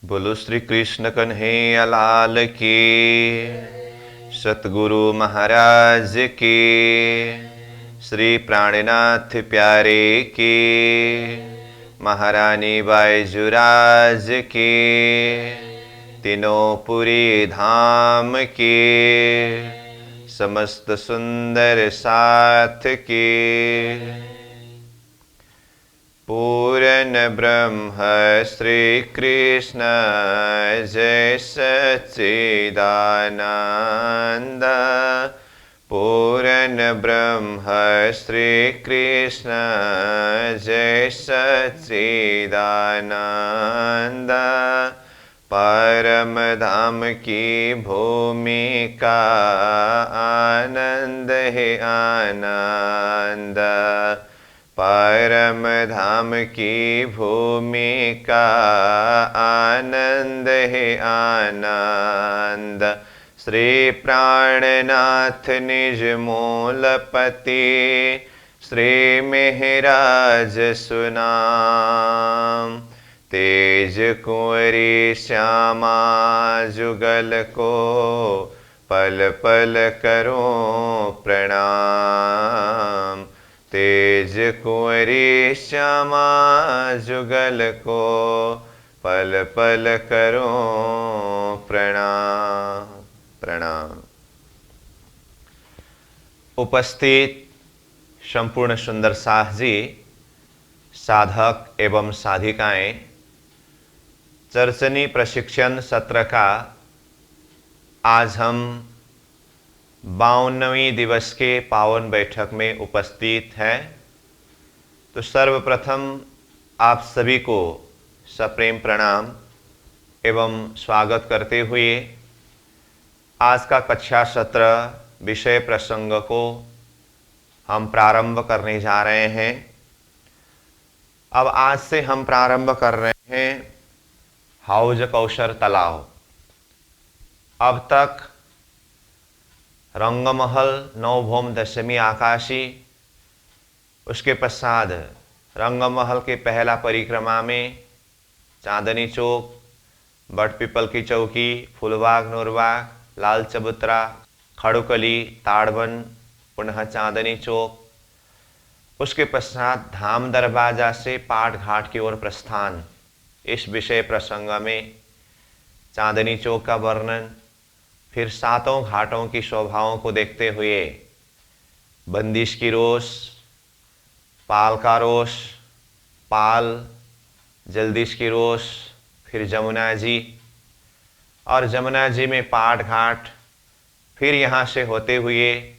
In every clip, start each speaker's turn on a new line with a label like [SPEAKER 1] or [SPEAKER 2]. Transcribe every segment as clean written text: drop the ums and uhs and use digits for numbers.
[SPEAKER 1] बोलो श्री कृष्ण कन्हैया लाल की, सतगुरु महाराज की, श्री प्राणनाथ प्यारे की, महारानी बाईजुराज की, तीनों पुरी धाम की, समस्त सुंदर साथ की। पूर्ण ब्रह्म श्री कृष्ण जय सच्चिदानंद। पूर्ण ब्रह्म श्री कृष्ण जय सच्चिदानंद। परम धाम की भूमि का आनंद है आनंद। परम धाम की भूमि का आनंद है आनंद। श्री प्राणनाथ निज मूलपति, श्री मेहराज सुनाम। तेज कुंवरी श्यामा जुगल को, पल पल करो प्रणाम। तेज कुंवरी श्यामा जुगल को, पल पल करो प्रणाम प्रणाम। उपस्थित संपूर्ण सुंदर साह जी, साधक एवं साधिकाएं, चर्चनी प्रशिक्षण सत्र का आज हम 52वीं दिवस के पावन बैठक में उपस्थित हैं। तो सर्वप्रथम आप सभी को सप्रेम प्रणाम एवं स्वागत करते हुए आज का कक्षा सत्र विषय प्रसंग को हम प्रारंभ करने जा रहे हैं। अब आज से हम प्रारंभ कर रहे हैं हौज कौशर तालाब। अब तक रंगमहल, नवभौम दशमी आकाशी, उसके पश्चात रंगमहल के पहला परिक्रमा में चांदनी चौक, बटपीपल की चौकी, फूलबाग, नूरबाग, लाल चबूतरा, खड़ुकली, ताड़बन, पुनः चांदनी चौक, उसके पश्चात धाम दरवाजा से पाट घाट की ओर प्रस्थान। इस विषय प्रसंग में चांदनी चौक का वर्णन, फिर सातों घाटों की शोभाओं को देखते हुए बंदिश की रोष, पाल का रोष, पाल, जल्दिश की रोष, फिर जमुना जी, और जमुना जी में पाट घाट, फिर यहाँ से होते हुए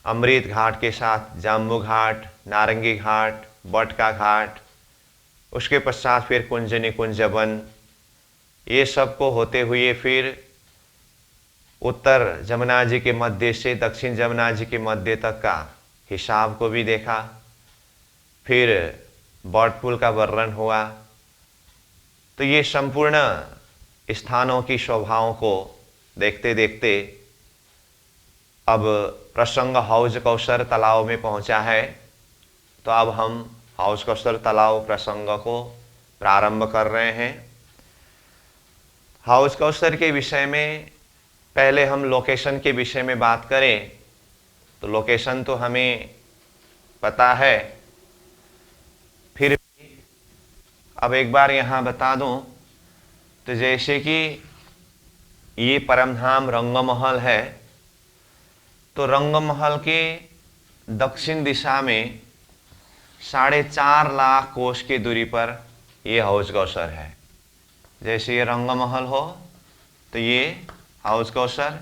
[SPEAKER 1] अमृत घाट के साथ जाम्बू घाट, नारंगी घाट, बट का घाट, उसके पश्चात फिर कुंजनी कुंजवन, ये सब को होते हुए फिर उत्तर जमुना जी के मध्य से दक्षिण जमुना जी के मध्य तक का हिसाब को भी देखा। फिर बट पुल का वर्णन हुआ। तो ये संपूर्ण स्थानों की शोभाओं को देखते देखते अब प्रसंग हौज कौशर तालाब में पहुंचा है। तो अब हम हौज कौशर तालाब प्रसंग को प्रारंभ कर रहे हैं। हौज कौशर के विषय में पहले हम लोकेशन के विषय में बात करें तो लोकेशन तो हमें पता है, फिर भी अब एक बार यहाँ बता दूं तो जैसे कि ये परमधाम रंगमहल है, तो रंगमहल के दक्षिण दिशा में 4.5 लाख कोस की दूरी पर ये हौज कौशर है। जैसे ये रंगमहल हो तो ये हौज कौशर,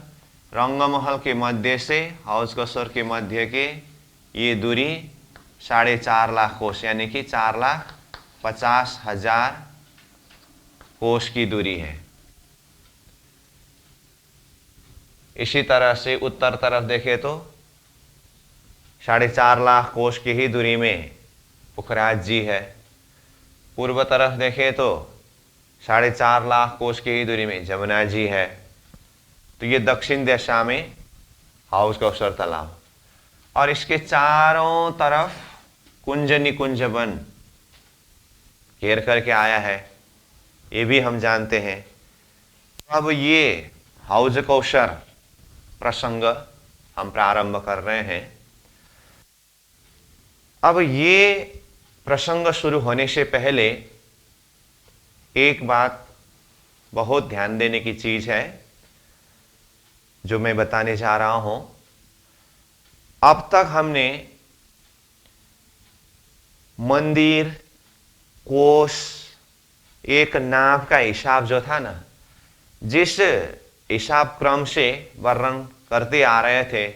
[SPEAKER 1] रंगमहल के मध्य से हौज कौशर के मध्य के ये दूरी 4.5 लाख कोस, यानी कि 4,50,000 कोस की दूरी है। इसी तरह से उत्तर तरफ देखें तो 4.5 लाख कोस की ही दूरी में पुखराज जी है। पूर्व तरफ देखें तो 4.5 लाख कोस की ही दूरी में जमुना जी है। तो ये दक्षिण दिशा में हौज कौशर तालाब, और इसके चारों तरफ कुंज निकुंज वन घेर करके आया है। ये भी हम जानते हैं। अब ये हौज कौशर प्रसंग हम प्रारंभ कर रहे हैं। अब ये प्रसंग शुरू होने से पहले एक बात बहुत ध्यान देने की चीज है जो मैं बताने जा रहा हूं। अब तक हमने मंदिर, कोष, एक नाव का हिसाब जो था ना, जिस हिसाब क्रम से वर्णन करते आ रहे थे,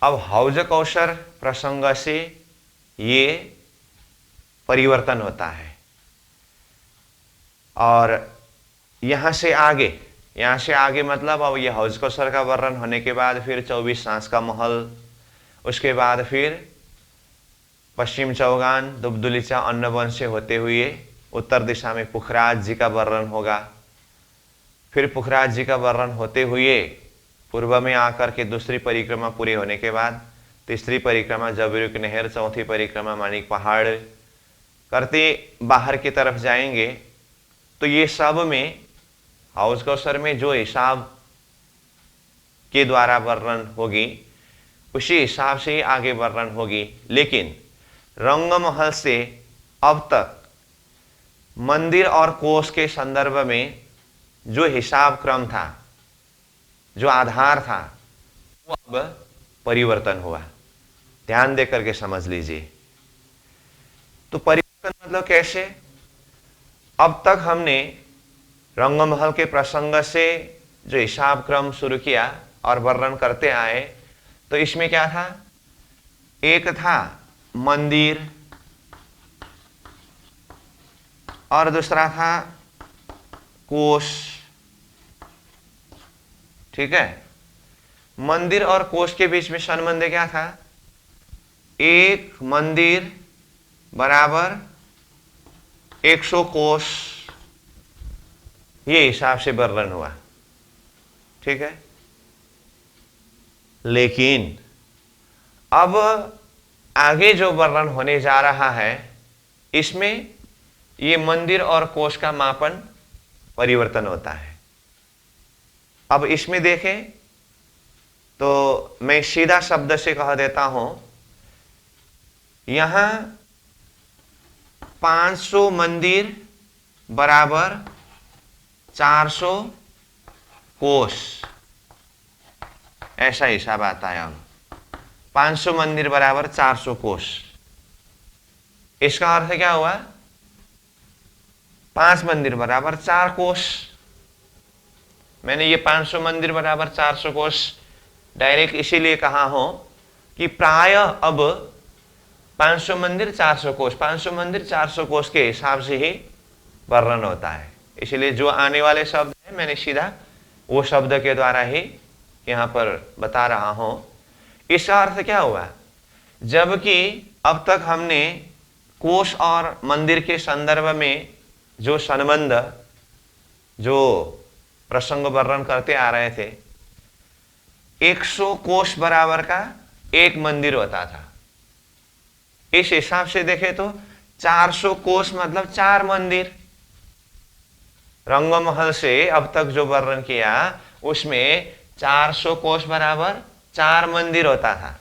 [SPEAKER 1] अब हौज कौशर प्रसंग से ये परिवर्तन होता है। और यहां से आगे मतलब अब ये हौज कौशर का वर्णन होने के बाद फिर 24 सांस का महल, उसके बाद फिर पश्चिम चौगान, दुबदुलिचा, अन्नवन से होते हुए उत्तर दिशा में पुखराज जी का वर्णन होगा। फिर पुखराज जी का वर्णन होते हुए पूर्व में आकर के दूसरी परिक्रमा पूरी होने के बाद तीसरी परिक्रमा जबरुक नहर, चौथी परिक्रमा माणिक पहाड़ करते बाहर की तरफ जाएंगे। तो ये सब में हौज कौशर में जो हिसाब के द्वारा वर्णन होगी उसी हिसाब से ही आगे वर्णन होगी। लेकिन रंगमहल से अब तक मंदिर और कोष के संदर्भ में जो हिसाब क्रम था, जो आधार था, वो अब परिवर्तन हुआ। ध्यान देकर के समझ लीजिए। तो परिवर्तन मतलब कैसे? अब तक हमने रंगमहल के प्रसंग से जो हिसाब क्रम शुरू किया और वर्णन करते आए, तो इसमें क्या था? एक था मंदिर और दूसरा था कोष। ठीक है, मंदिर और कोष के बीच में संबंध क्या था? एक मंदिर बराबर 100 कोष, ये हिसाब से वर्णन हुआ। ठीक है, लेकिन अब आगे जो वर्णन होने जा रहा है इसमें ये मंदिर और कोष का मापन परिवर्तन होता है। अब इसमें देखें तो मैं सीधा शब्द से कह देता हूं, यहां 500 मंदिर बराबर 400 कोष, ऐसा हिसाब आता है। अब 500 मंदिर बराबर 400 कोष, इसका अर्थ क्या हुआ? 5 मंदिर बराबर 4 कोष। मैंने ये 500 मंदिर बराबर 400 कोष डायरेक्ट इसीलिए कहा हो कि प्राय अब 500 मंदिर 400 कोष, 500 मंदिर 400 कोष के हिसाब से ही वर्णन होता है। इसलिए जो आने वाले शब्द हैं मैंने सीधा वो शब्द के द्वारा ही यहां पर बता रहा हूं। इसका अर्थ क्या हुआ? जबकि अब तक हमने कोष और मंदिर के संदर्भ में जो संबंध, जो प्रसंग वर्णन करते आ रहे थे, 100 कोष बराबर का एक मंदिर होता था। इस हिसाब से देखें तो 400 कोष मतलब 4 मंदिर। रंगमहल से अब तक जो वर्णन किया उसमें 400 कोष बराबर 4 मंदिर होता था।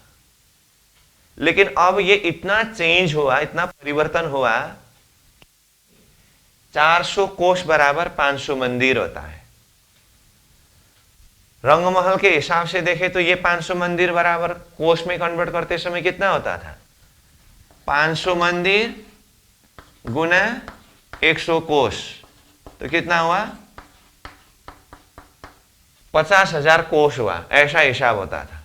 [SPEAKER 1] लेकिन अब ये इतना चेंज हुआ, इतना परिवर्तन हुआ, 400 कोष बराबर 500 मंदिर होता है। रंगमहल के हिसाब से देखें तो ये 500 मंदिर बराबर कोष में कन्वर्ट करते समय कितना होता था? 500 मंदिर गुना 100 कोष, तो कितना हुआ? 50,000 कोष हुआ, ऐसा हिसाब होता था।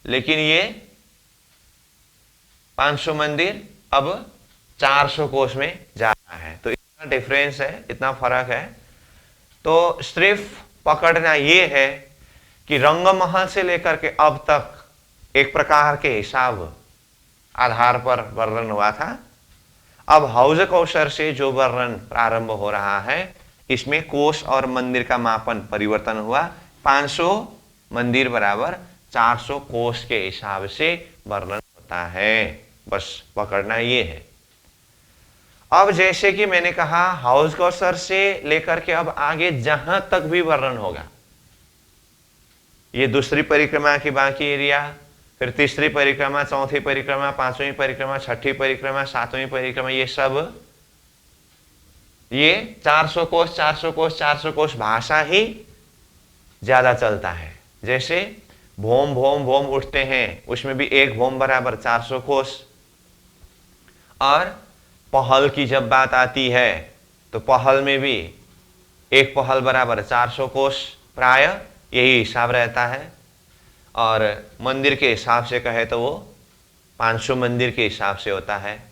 [SPEAKER 1] लेकिन ये 500 मंदिर अब 400 कोष में जा रहा है। तो इतना डिफरेंस है, इतना फर्क है। तो सिर्फ पकड़ना ये है कि रंगमहल से लेकर के अब तक एक प्रकार के हिसाब आधार पर वर्णन हुआ था। अब हौज कौशर से जो वर्णन प्रारंभ हो रहा है इसमें कोष और मंदिर का मापन परिवर्तन हुआ। 500 मंदिर बराबर 400 कोष के हिसाब से वर्णन होता है। बस पकड़ना ये है। अब जैसे कि मैंने कहा हाउस कौशर से लेकर के अब आगे जहां तक भी वर्णन होगा, ये दूसरी परिक्रमा की बाकी एरिया, फिर तीसरी परिक्रमा, चौथी परिक्रमा, पांचवी परिक्रमा, छठी परिक्रमा, सातवीं परिक्रमा, ये सब ये 400 कोश 400 कोश 400 कोश भाषा ही ज्यादा चलता है। जैसे भोम भोम भोम उठते हैं, उसमें भी एक भोम बराबर 400 कोश। और पहल की जब बात आती है तो पहल में भी एक पहल बराबर 400 कोश, प्राय यही हिसाब रहता है। और मंदिर के हिसाब से कहे तो वो 500 मंदिर के हिसाब से होता है।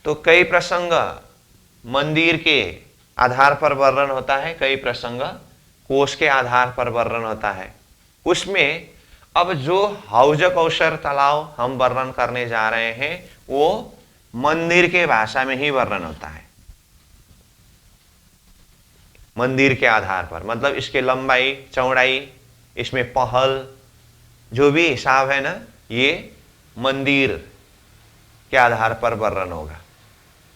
[SPEAKER 1] तो कई प्रसंग मंदिर के आधार पर वर्णन होता है, कई प्रसंग कोश के आधार पर वर्णन होता है। उसमें अब जो हौज कौशर तालाब हम वर्णन करने जा रहे हैं वो मंदिर के भाषा में ही वर्णन होता है, मंदिर के आधार पर, मतलब इसके लंबाई चौड़ाई, इसमें पहल जो भी हिसाब है ना, ये मंदिर के आधार पर वर्णन होगा।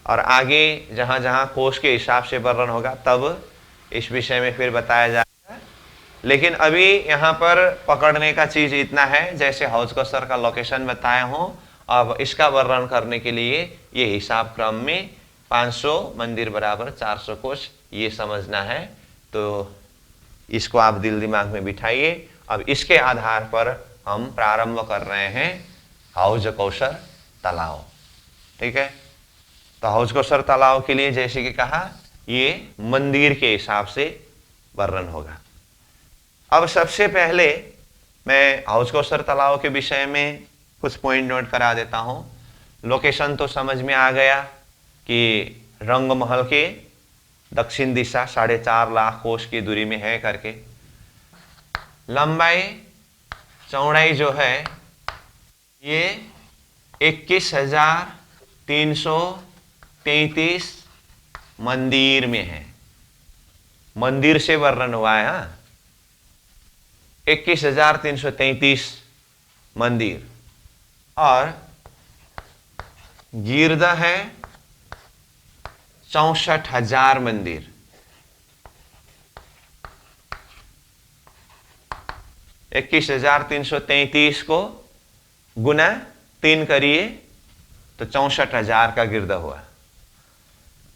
[SPEAKER 1] और आगे जहां जहां कोश के हिसाब से वर्णन होगा तब इस विषय में फिर बताया जाएगा। लेकिन अभी यहाँ पर पकड़ने का चीज इतना है, जैसे हौज कौशर का लोकेशन बताया हूं, अब इसका वर्णन करने के लिए ये हिसाब क्रम में 500 मंदिर बराबर 400 कोश, ये समझना है। तो इसको आप दिल दिमाग में बिठाइए। अब इसके आधार पर हम प्रारंभ कर रहे हैं हौज कौशर तालाब, ठीक है। तो हौज कौशर तालाब के लिए जैसे कि कहा ये मंदिर के हिसाब से वर्णन होगा। अब सबसे पहले मैं हौज कौशर तालाब के विषय में कुछ पॉइंट नोट करा देता हूं। लोकेशन तो समझ में आ गया कि रंग महल के दक्षिण दिशा 4.5 लाख कोश की दूरी में है करके। लंबाई चौड़ाई जो है ये 21,333 मंदिर में है, मंदिर से वर्णन हुआ है। हाँ, 21,333 मंदिर। और गिरदा है 64,000 मंदिर। 21,333 को गुना 3 करिए तो 64,000 का गिरदा हुआ।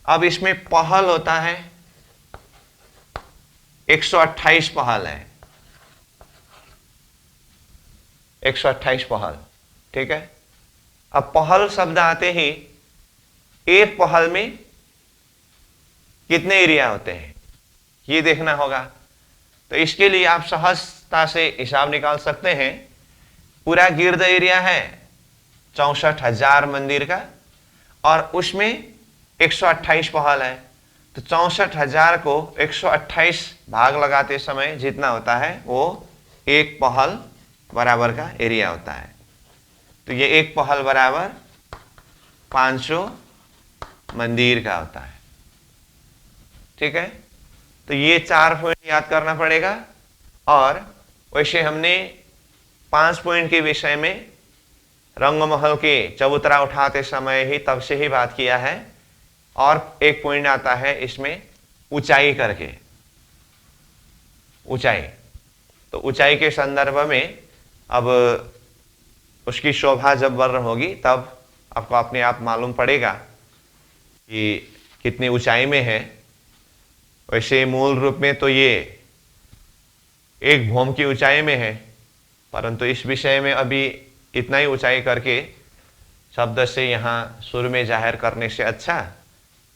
[SPEAKER 1] अब इसमें पहल होता है 128 पहल है, 128 पहल, ठीक है। अब पहल शब्द आते ही एक पहल में कितने एरिया होते हैं ये देखना होगा। तो इसके लिए आप सहजता से हिसाब निकाल सकते हैं। पूरा गिर्द एरिया है 64,000 मंदिर का और उसमें 128 पहल है। तो 64,000 को 128 भाग लगाते समय जितना होता है वो एक पहल बराबर का एरिया होता है। तो ये एक पहल बराबर 500 मंदिर का होता है, ठीक है। तो ये 4 पॉइंट याद करना पड़ेगा। और वैसे हमने 5 पॉइंट के विषय में रंगमहल के चबूतरा उठाते समय ही तब से ही बात किया है। और एक पॉइंट आता है इसमें ऊंचाई करके, ऊंचाई। तो ऊंचाई के संदर्भ में अब उसकी शोभा जब वर्ण होगी तब आपको अपने आप मालूम पड़ेगा कि कितनी ऊंचाई में है। वैसे मूल रूप में तो ये एक भौम की ऊंचाई में है, परंतु इस विषय में अभी इतना ही ऊंचाई करके शब्द से यहाँ सुर में जाहिर करने से अच्छा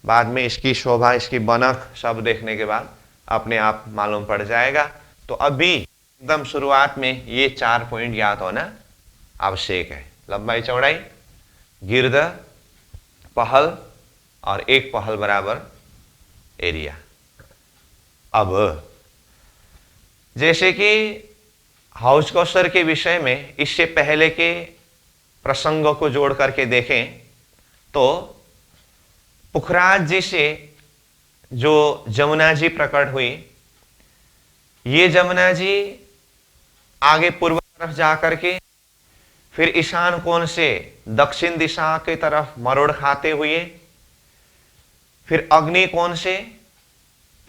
[SPEAKER 1] बाद में इसकी शोभा, इसकी बनक सब देखने के बाद अपने आप मालूम पड़ जाएगा। तो अभी एकदम शुरुआत में ये 4 पॉइंट याद होना आवश्यक है। लंबाई चौड़ाई, गिर्द, पहल और एक पहल बराबर एरिया। अब जैसे कि हौज कौशर के विषय में इससे पहले के प्रसंगों को जोड़ करके देखें तो पुखराज जी से जो जमुना जी प्रकट हुई, ये जमुना जी आगे पूर्व तरफ जाकर के फिर ईशान कोण से दक्षिण दिशा की तरफ मरोड़ खाते हुए फिर अग्नि कोण से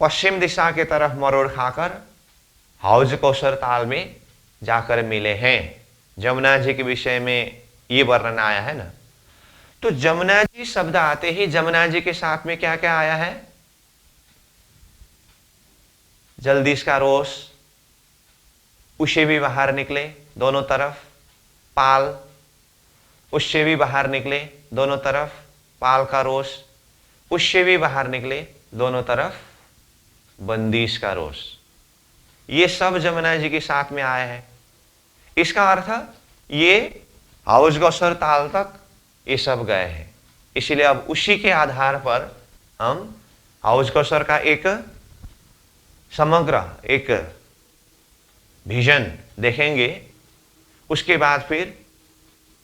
[SPEAKER 1] पश्चिम दिशा की तरफ मरोड़ खाकर हौज कौसर ताल में जाकर मिले हैं। जमुना जी के विषय में ये वर्णन आया है ना। तो जमुना जी शब्द आते ही जमुना जी के साथ में क्या क्या आया है? जल्दीश का रोष, उससे भी बाहर निकले दोनों तरफ पाल, उससे भी बाहर निकले दोनों तरफ पाल का रोष, उससे भी बाहर निकले दोनों तरफ बंदिश का रोष। ये सब जमुना जी के साथ में आए हैं। इसका अर्थ ये हौज कौसर ताल तक ये सब गए हैं। इसीलिए अब उसी के आधार पर हम हौज कौसर का एक समग्र एक विजन देखेंगे। उसके बाद फिर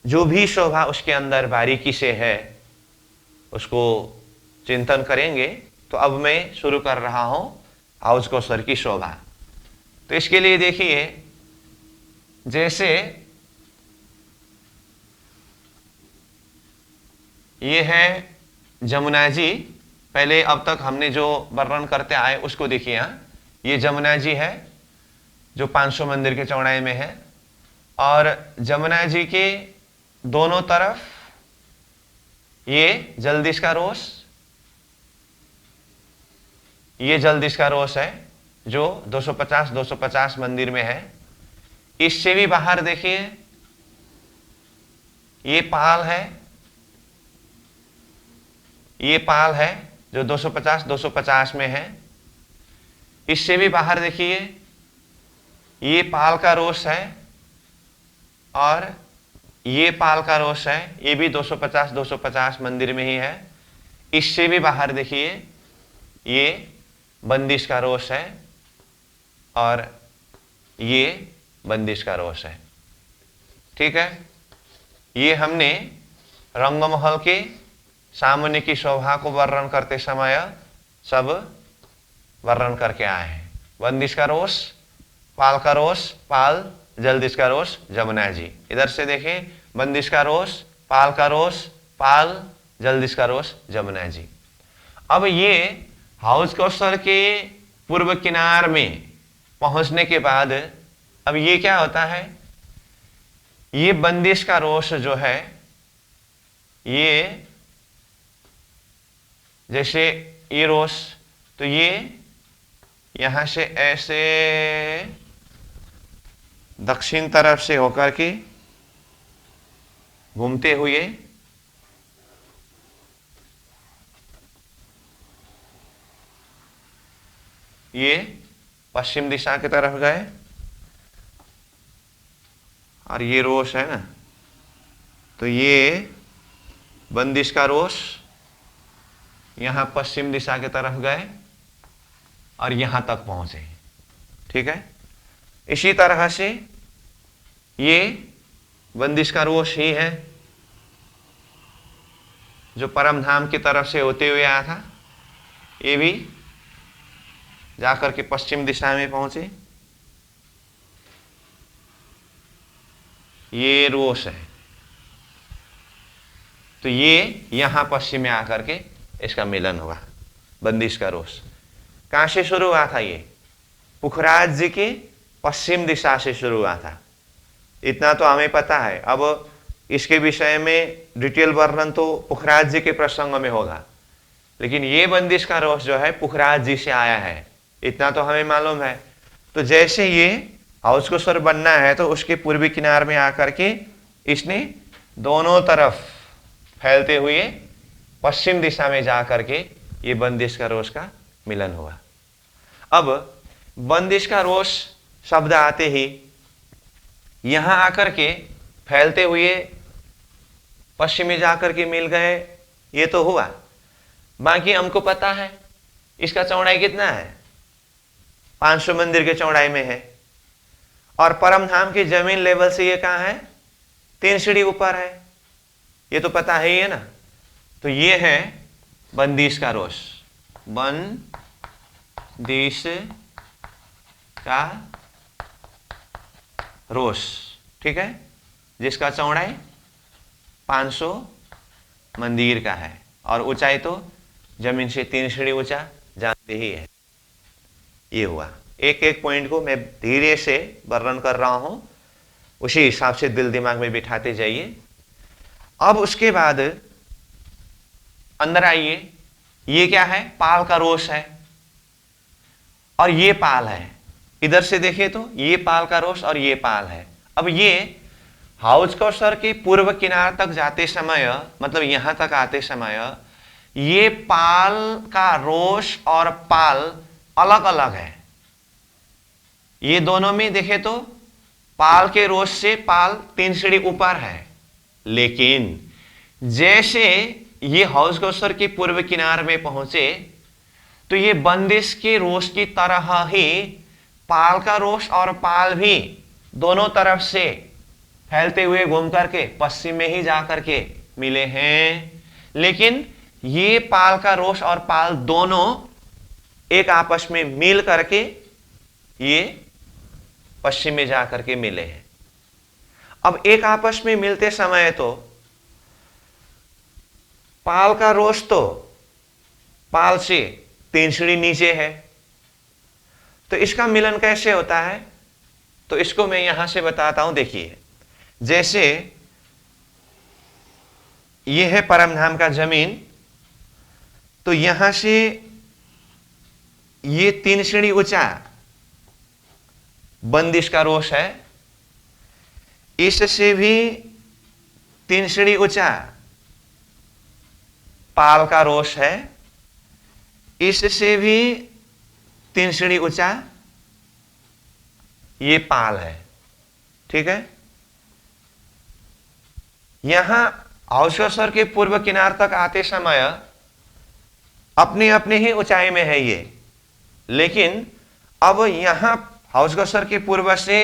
[SPEAKER 1] जो भी शोभा उसके अंदर बारीकी से है उसको चिंतन करेंगे। तो अब मैं शुरू कर रहा हूं हौज कौसर की शोभा। तो इसके लिए देखिए, जैसे ये है जमुना जी। पहले अब तक हमने जो वर्णन करते आए उसको देखिए। ये जमुना जी है जो 500 मंदिर के चौड़ाई में है, और जमुना जी के दोनों तरफ ये जलदिश का रोष, ये जलदिश का रोष है जो 250 मंदिर में है। इससे भी बाहर देखिए ये पाल है, ये पाल है जो 250 में है। इससे भी बाहर देखिए ये पाल का रोष है, और ये पाल का रोष है, ये भी 250 मंदिर में ही है। इससे भी बाहर देखिए ये बंदिश का रोष है, और ये बंदिश का रोष है। ठीक है, ये हमने रंगमहल के सामने की शोभा को वर्णन करते समय सब वर्णन करके आए हैं। बंदिश का रोष, पाल का रोष, पाल, जलदिश का रोष, जमुना जी। इधर से देखें, बंदिश का रोष, पाल का रोष, पाल, जलदिश का रोष, जमुना जी। अब ये हौज कौसर के पूर्व किनार में पहुंचने के बाद अब ये क्या होता है, ये बंदिश का रोष जो है, ये जैसे ये रोष, तो ये यहां से ऐसे दक्षिण तरफ से होकर के घूमते हुए ये पश्चिम दिशा की तरफ गए, और ये रोष है ना, तो ये बंदिश का रोष यहां पश्चिम दिशा की तरफ गए और यहां तक पहुंचे। ठीक है, इसी तरह से ये बंदिश का रोष ही है जो परम धाम की तरफ से होते हुए आया था, ये भी जाकर के पश्चिम दिशा में पहुंचे। ये रोष है, तो ये यहां पश्चिम में आकर के इसका मिलन हुआ। बंदिश का रोष कहां से शुरू हुआ था? ये पुखराज जी की पश्चिम दिशा से शुरू हुआ था। इतना तो हमें पता है। अब इसके विषय में डिटेल वर्णन तो पुखराज जी के प्रसंग में होगा, लेकिन ये बंदिश का रोष जो है पुखराज जी से आया है, इतना तो हमें मालूम है। तो जैसे ये हौज कौसर बनना है तो उसके पूर्वी किनार में आकर के इसने दोनों तरफ फैलते हुए पश्चिम दिशा में जाकर के ये बंदिश का रोष का मिलन हुआ। अब बंदिश का रोष शब्द आते ही यहां आकर के फैलते हुए पश्चिम में जाकर के मिल गए, ये तो हुआ। बाकी हमको पता है इसका चौड़ाई कितना है, 500 मंदिर के चौड़ाई में है, और परम धाम की जमीन लेवल से ये कहां है, 3 सीढ़ी ऊपर है, ये तो पता है ही है ना। तो ये है बंदिश का रोष, बंदिश का रोष। ठीक है, जिसका चौड़ाई 500 मंदिर का है और ऊंचाई तो जमीन से 3 सीढ़ी ऊंचा, जानते ही है। ये हुआ, एक एक पॉइंट को मैं धीरे से वर्णन कर रहा हूं, उसी हिसाब से दिल दिमाग में बिठाते जाइए। अब उसके बाद अंदर आइए, ये क्या है? पाल का रोष है और ये पाल है। इधर से देखें तो ये पाल का रोष और ये पाल है। अब ये हाउस कौशर के पूर्व किनार तक जाते समय, मतलब यहां तक आते समय, ये पाल का रोष और पाल अलग अलग है। ये दोनों में देखे तो पाल के रोष से पाल 3 सीढ़ी ऊपर है, लेकिन जैसे ये हाउस कौशर के पूर्व किनार में पहुंचे तो ये बंदिश के रोष की तरह ही पाल का रोष और पाल भी दोनों तरफ से फैलते हुए घूम करके पश्चिम में ही जा करके मिले हैं। लेकिन ये पाल का रोष और पाल दोनों एक आपस में मिल करके ये पश्चिम में जा करके मिले हैं। अब एक आपस में मिलते समय तो पाल का रोष तो पाल से 3 सीढ़ी नीचे है, तो इसका मिलन कैसे होता है? तो इसको मैं यहां से बताता हूं। देखिए, जैसे ये है परमधाम का जमीन, तो यहां से ये 3 सीढ़ी ऊंचा बंदिश का रोष है, इससे भी 3 सीढ़ी ऊंचा पाल का रोष है, इससे भी 3 सीढ़ी ऊंचा ये पाल है। ठीक है, यहां हाउस कौशर के पूर्व किनार तक आते समय अपने अपने ही ऊंचाई में है ये, लेकिन अब यहां हाउस कौशर के पूर्व से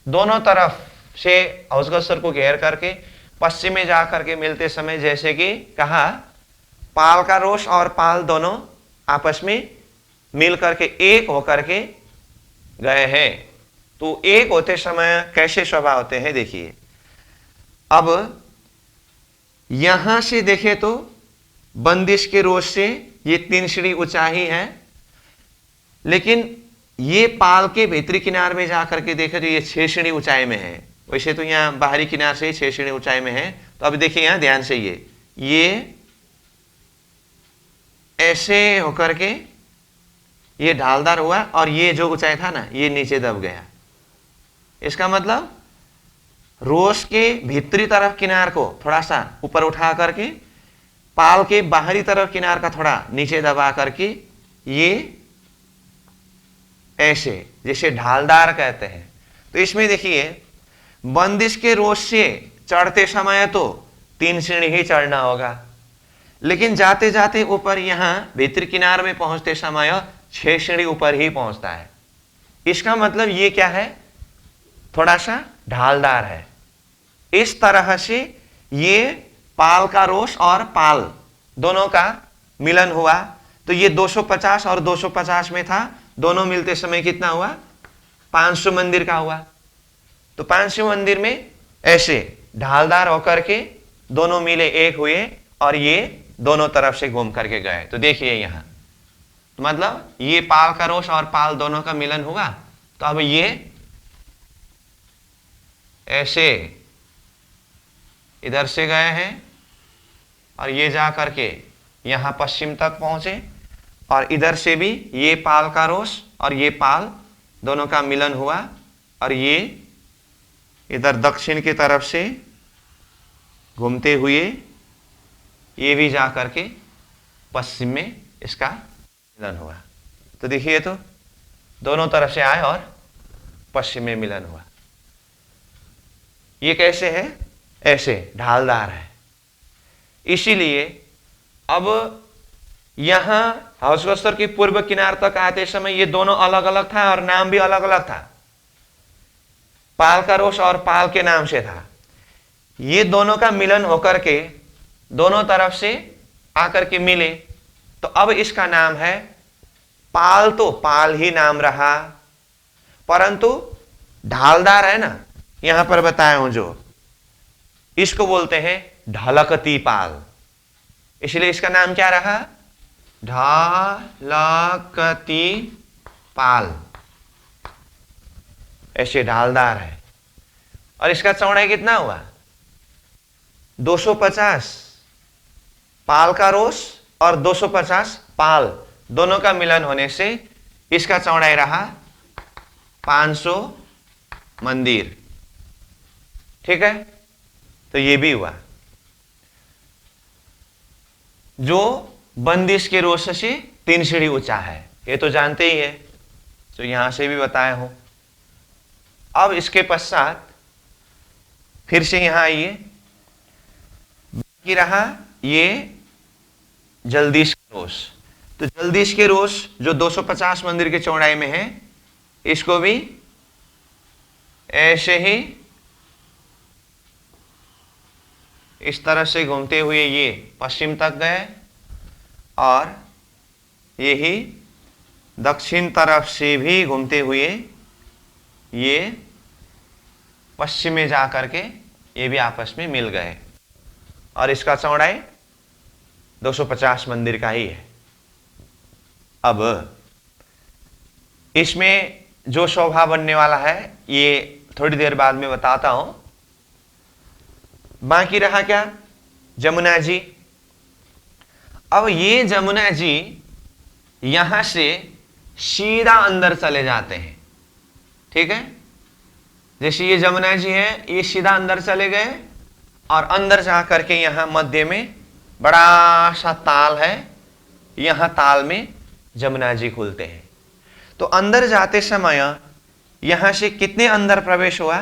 [SPEAKER 1] दोनों तरफ से हाउस कौशर को घेर करके पश्चिम में जा करके मिलते समय, जैसे कि कहा, पाल का रोष और पाल दोनों आपस में मिल करके एक होकर के गए हैं। तो एक होते समय कैसे स्वभाव होते हैं देखिए। अब यहां से देखें तो बंदिश के रोष से ये 3 सीढ़ी ऊंचा ही है, लेकिन ये पाल के भीतरी किनार में जाकर के देखें तो ये 6 सीढ़ी ऊंचाई में है। वैसे तो यहां बाहरी किनार से 6 सीढ़ी ऊंचाई में है। तो अब देखिए यहां ध्यान से, ये ऐसे होकर के ये ढालदार हुआ और ये जो ऊंचाई था ना, ये नीचे दब गया। इसका मतलब रोष के भीतरी तरफ किनार को थोड़ा सा ऊपर उठा करके पाल के बाहरी तरफ किनार का थोड़ा नीचे दबा करके ये ऐसे, जैसे ढालदार कहते हैं। तो इसमें देखिए, बंदिश के रोष से चढ़ते समय तो 3 सीढ़ी ही चढ़ना होगा, लेकिन जाते जाते ऊपर यहां भीतरी किनार में पहुंचते समय 6 सीढ़ी ऊपर ही पहुंचता है। इसका मतलब ये क्या है? थोड़ा सा ढालदार है। इस तरह से ये पाल का रोष और पाल दोनों का मिलन हुआ। तो ये 250 और 250 में था, दोनों मिलते समय कितना हुआ? 500 मंदिर का हुआ। तो 500 मंदिर में ऐसे ढालदार होकर के दोनों मिले, एक हुए और ये दोनों तरफ से घूम करके गए। तो देखिए यहां, तो मतलब ये पाल का रोष और पाल दोनों का मिलन हुआ। तो अब ये ऐसे इधर से गए हैं और ये जा करके यहां पश्चिम तक पहुंचे, और इधर से भी ये पाल का रोष और ये पाल दोनों का मिलन हुआ, और ये इधर दक्षिण की तरफ से घूमते हुए ये भी जा करके पश्चिम में इसका मिलन हुआ। तो देखिए, तो दोनों तरफ से आए और पश्चिम में मिलन हुआ। ये कैसे है? ऐसे ढालदार है। इसीलिए अब यहां हाउस कौशर के पूर्व किनार तक आते समय ये दोनों अलग अलग था और नाम भी अलग अलग था। पाल का रोष और पाल के नाम से था। ये दोनों का मिलन होकर के दोनों तरफ से आकर के मिले, तो अब इसका नाम है पाल। तो पाल ही नाम रहा, परंतु ढालदार है ना, यहां पर बताया हूं जो, इसको बोलते हैं ढलकती पाल। इसलिए इसका नाम क्या रहा? ढालकती पाल, ऐसे ढालदार है। और इसका चौड़ाई कितना हुआ? 250। पाल का रोस और 250 पाल दोनों का मिलन होने से इसका चौड़ाई रहा 500 मंदिर। ठीक है, तो ये भी हुआ। जो बंदिश के रोस से 3 सीढ़ी ऊंचा है, ये तो जानते ही है, तो यहां से भी बताया हूं। अब इसके पश्चात फिर से यहां आइए, बाकी रहा ये जल्दीश के रोस। तो जल्दीश के रोस जो 250 मंदिर की चौड़ाई में है, इसको भी ऐसे ही इस तरह से घूमते हुए ये पश्चिम तक गए और यही दक्षिण तरफ से भी घूमते हुए ये पश्चिम में जा करके ये भी आपस में मिल गए और इसका चौड़ाई 250 मंदिर का ही है। अब इसमें जो शोभा बनने वाला है ये थोड़ी देर बाद में बताता हूं। बाकी रहा क्या? जमुना जी। अब ये जमुना जी यहां से सीधा अंदर चले जाते हैं। ठीक है, जैसे ये जमुना जी है, ये सीधा अंदर चले गए और अंदर जा करके यहां मध्य में बड़ा सा ताल है, यहां ताल में जमुना जी खुलते हैं। तो अंदर जाते समय यहां से कितने अंदर प्रवेश हुआ?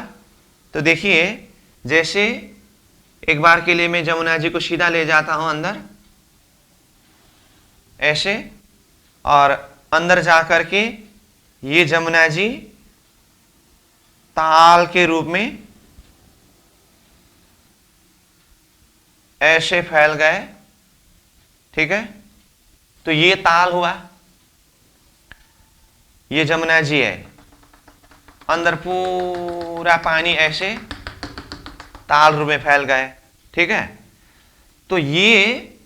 [SPEAKER 1] तो देखिए, जैसे एक बार के लिए मैं जमुना जी को सीधा ले जाता हूं अंदर ऐसे, और अंदर जाकर के ये जमुना जी ताल के रूप में ऐसे फैल गए। ठीक है, तो ये ताल हुआ, ये जमुना जी है, अंदर पूरा पानी ऐसे ताल रूप में फैल गए। ठीक है, तो ये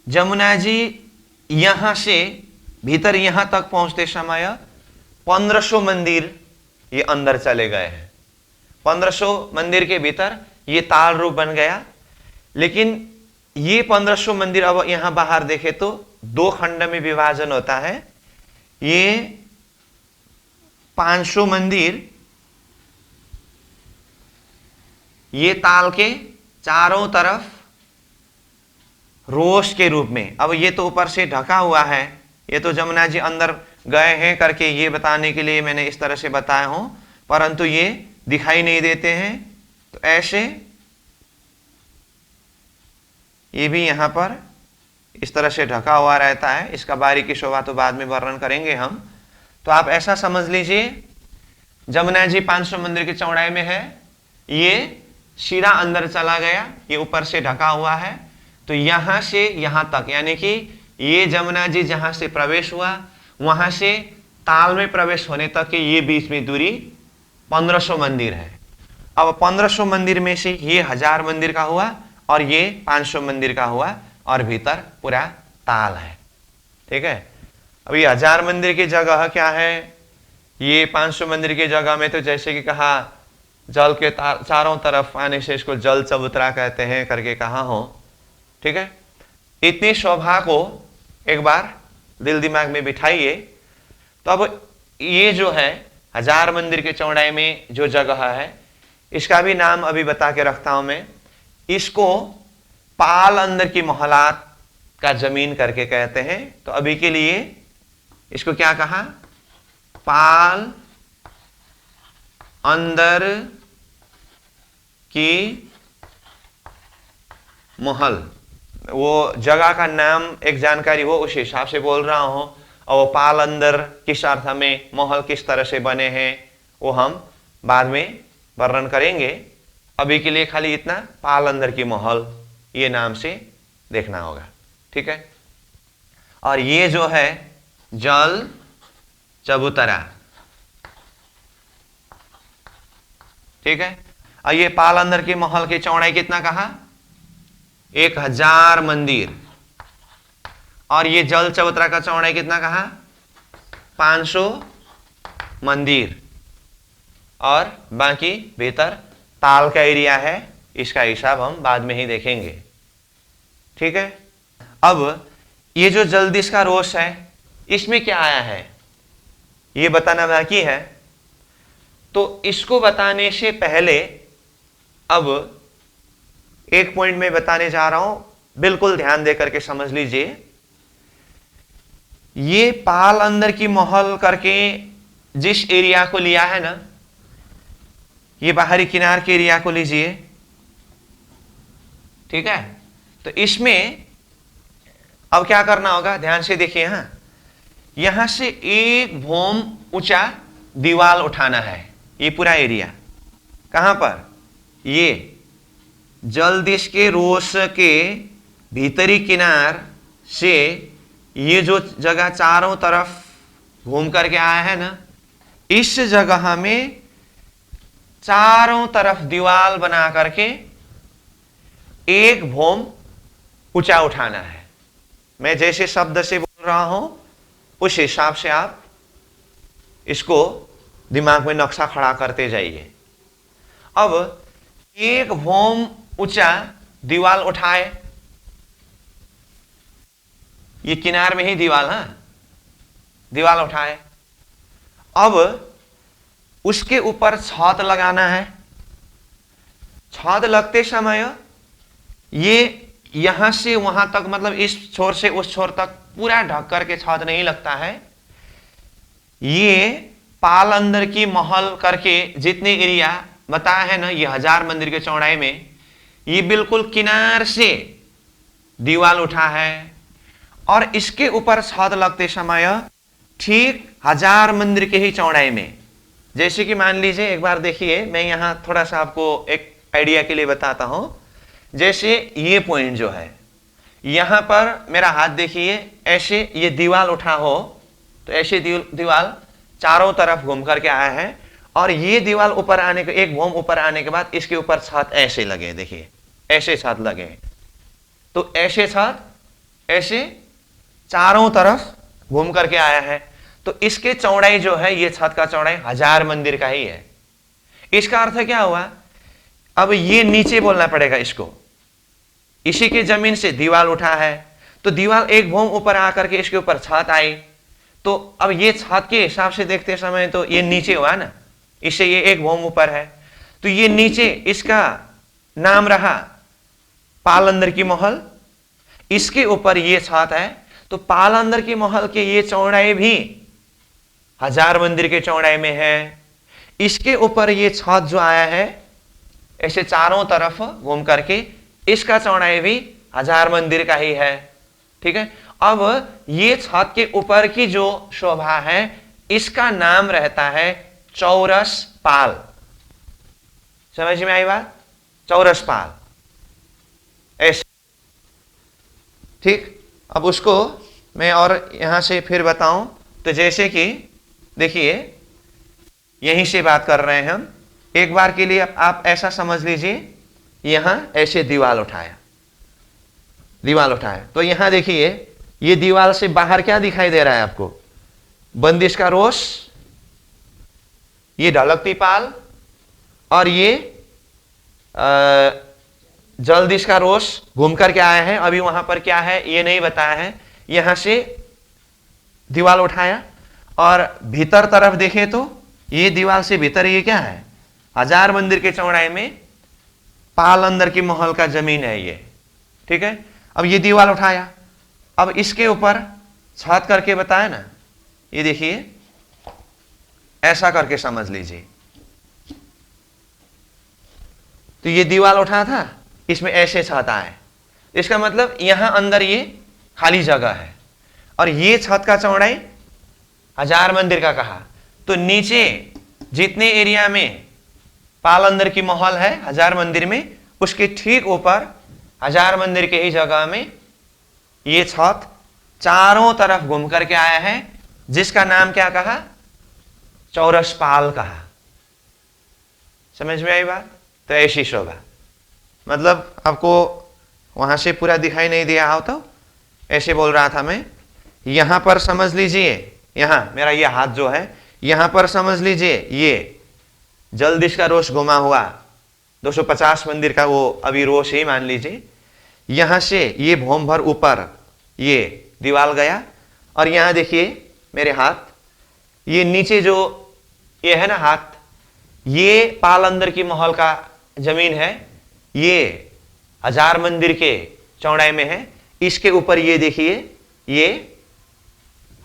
[SPEAKER 1] जमुना जी यहां से भीतर यहां तक पहुंचते समय 1500 मंदिर ये अंदर चले गए हैं। 1500 मंदिर के भीतर ये ताल रूप बन गया। लेकिन ये 1500 मंदिर अब यहां बाहर देखे तो 2 खंड में विभाजन होता है। ये 500 मंदिर ये ताल के चारों तरफ रोश के रूप में, अब ये तो ऊपर से ढका हुआ है, ये तो जमुना जी अंदर गए हैं करके ये बताने के लिए मैंने इस तरह से बताया हूं, परंतु ये दिखाई नहीं देते हैं। तो ऐसे ये भी यहां पर इस तरह से ढका हुआ रहता है। इसका बारीकी शोभा तो बाद में वर्णन करेंगे हम। तो आप ऐसा समझ लीजिए, जमुना जी 500 मंदिर की चौड़ाई में है, ये सीधा अंदर चला गया, ये ऊपर से ढका हुआ है। तो यहां से यहां तक, यानी कि ये जमुना जी जहां से प्रवेश हुआ वहां से ताल में प्रवेश होने तक की ये बीच में दूरी 1500 मंदिर है। अब 1500 मंदिर में से ये 1000 मंदिर का हुआ और ये 500 मंदिर का हुआ और भीतर पूरा ताल है। ठीक है, अब ये 1000 मंदिर की जगह क्या है? ये 500 मंदिर की जगह में तो जैसे कि कहा जल के चारों तरफ आने से इसको जल चबूतरा कहते हैं करके कहा हो। ठीक है, इतनी शोभा को एक बार दिल दिमाग में बिठाइए। तो अब ये जो है 1000 मंदिर के चौड़ाई में जो जगह है, इसका भी नाम अभी बता के रखता हूं मैं। इसको पाल अंदर की मोहलात का जमीन करके कहते हैं। तो अभी के लिए इसको क्या कहा? पाल अंदर की महल, वो जगह का नाम एक जानकारी हो उस हिसाब से बोल रहा हूं। और वो पाल अंदर किस अर्थ में, महल किस तरह से बने हैं, वो हम बाद में वर्णन करेंगे। अभी के लिए खाली इतना, पाल अंदर की महल ये नाम से देखना होगा। ठीक है, और ये जो है जल चबूतरा। ठीक है, और ये पाल अंदर की महल की चौड़ाई कितना कहा? 1000 मंदिर। और ये जल चबूतरा का चौड़ाई कितना कहा? 500 मंदिर, और बाकी भीतर ताल का एरिया है, इसका हिसाब हम बाद में ही देखेंगे। ठीक है, अब ये जो जलदिश का रोष है इसमें क्या आया है ये बताना बाकी है। तो इसको बताने से पहले अब एक पॉइंट में बताने जा रहा हूं, बिल्कुल ध्यान दे करके समझ लीजिए। ये पाल अंदर की महल करके जिस एरिया को लिया है ना, ये बाहरी किनार के एरिया को लीजिए, ठीक है। तो इसमें अब क्या करना होगा, ध्यान से देखिए। यहां से एक भौम ऊंचा दीवार उठाना है, ये पूरा एरिया। कहां पर? ये जलदिश के रोष के भीतरी किनार से ये जो जगह चारों तरफ घूम करके आया है ना, इस जगह में चारों तरफ दीवार बना करके एक भौम ऊंचा उठाना है। मैं जैसे शब्द से बोल रहा हूं उस हिसाब से आप इसको दिमाग में नक्शा खड़ा करते जाइए। अब एक भौम ऊंचा दीवार उठाए, ये किनार में ही दीवार, दीवार उठाए। अब उसके ऊपर छत लगाना है। छत लगते समय ये यहां से वहां तक, मतलब इस छोर से उस छोर तक पूरा ढक करके छत नहीं लगता है। ये पाल अंदर की महल करके जितने एरिया बताया है ना, ये 1000 मंदिर के चौड़ाई में, ये बिल्कुल किनार से दीवार उठा है। और इसके ऊपर छत लगते समय ठीक 1000 मंदिर के ही चौड़ाई में, जैसे कि मान लीजिए, एक बार देखिए, मैं यहां थोड़ा सा आपको एक आइडिया के लिए बताता हूं। जैसे ये पॉइंट जो है, यहां पर मेरा हाथ देखिए, ऐसे ये दीवार उठा हो तो ऐसे दीवार चारों तरफ घूम करके आया है, और ये दीवार ऊपर आने के, एक भौम ऊपर आने के बाद इसके ऊपर छत ऐसे लगे, देखिए ऐसे छत लगे। तो ऐसे छत ऐसे चारों तरफ घूम करके आया है। तो इसके चौड़ाई जो है, ये छत का चौड़ाई 1000 मंदिर का ही है। इसका अर्थ क्या हुआ? अब ये नीचे बोलना पड़ेगा इसको। इसी के जमीन से दीवार उठा है, तो दीवार एक भौम ऊपर आकर के इसके ऊपर छत आई। तो अब ये छत के हिसाब से देखते समय तो ये नीचे हुआ ना, इससे ये एक भौम ऊपर है, तो ये नीचे, इसका नाम रहा पाल अंदर की महल। इसके ऊपर ये छत है, तो पाल अंदर की महल के ये चौड़ाई भी 1000 मंदिर के चौड़ाई में है। इसके ऊपर ये छत जो आया है ऐसे चारों तरफ घूम करके, इसका चौड़ाई भी 1000 मंदिर का ही है। ठीक है, अब ये छत के ऊपर की जो शोभा है, इसका नाम रहता है चौरस पाल। समझ में आई बात? चौरस पाल ऐसे। ठीक, अब उसको मैं और यहां से फिर बताऊं तो, जैसे कि देखिए, यहीं से बात कर रहे हैं हम। एक बार के लिए आप ऐसा समझ लीजिए, यहां ऐसे दीवार उठाया, दीवार उठाया, तो यहां देखिए, ये दीवार से बाहर क्या दिखाई दे रहा है आपको? बंदिश का रोष, ये ढलकती पाल, और ये जलदिश का रोष घूम करके आया है। अभी वहां पर क्या है ये नहीं बताया है। यहां से दीवार उठाया, और भीतर तरफ देखें तो ये दीवार से भीतर ये क्या है? 1000 मंदिर के चौड़ाई में पाल अंदर की महल का जमीन है ये। ठीक है, अब ये दीवार उठाया, अब इसके ऊपर छत करके बताया ना, ये देखिए ऐसा करके समझ लीजिए। तो ये दीवार उठा था, इसमें ऐसे छत आए, इसका मतलब यहां अंदर ये खाली जगह है, और ये छत का चौड़ाई 1000 मंदिर का कहा। तो नीचे जितने एरिया में पाल अंदर की महल है 1000 मंदिर में, उसके ठीक ऊपर 1000 मंदिर के ही जगह में ये छत चारों तरफ घूम करके आया है, जिसका नाम क्या कहा? चौरस पाल कहा। समझ में आई बात? तो ऐसी शोभा, मतलब आपको वहां से पूरा दिखाई नहीं दिया हो तो ऐसे बोल रहा था मैं, यहां पर समझ लीजिए, यहां मेरा ये हाथ जो है यहां पर समझ लीजिए, ये जलदिश का रोश घुमा हुआ 250 मंदिर का वो अभी रोश ही मान लीजिए। यहां से ये भौम भर ऊपर ये दीवाल गया, और यहां देखिए मेरे हाथ, ये नीचे जो ये है ना हाथ, ये पाल अंदर की महल का जमीन है, ये 1000 मंदिर के चौड़ाई में है। इसके ऊपर ये देखिए, ये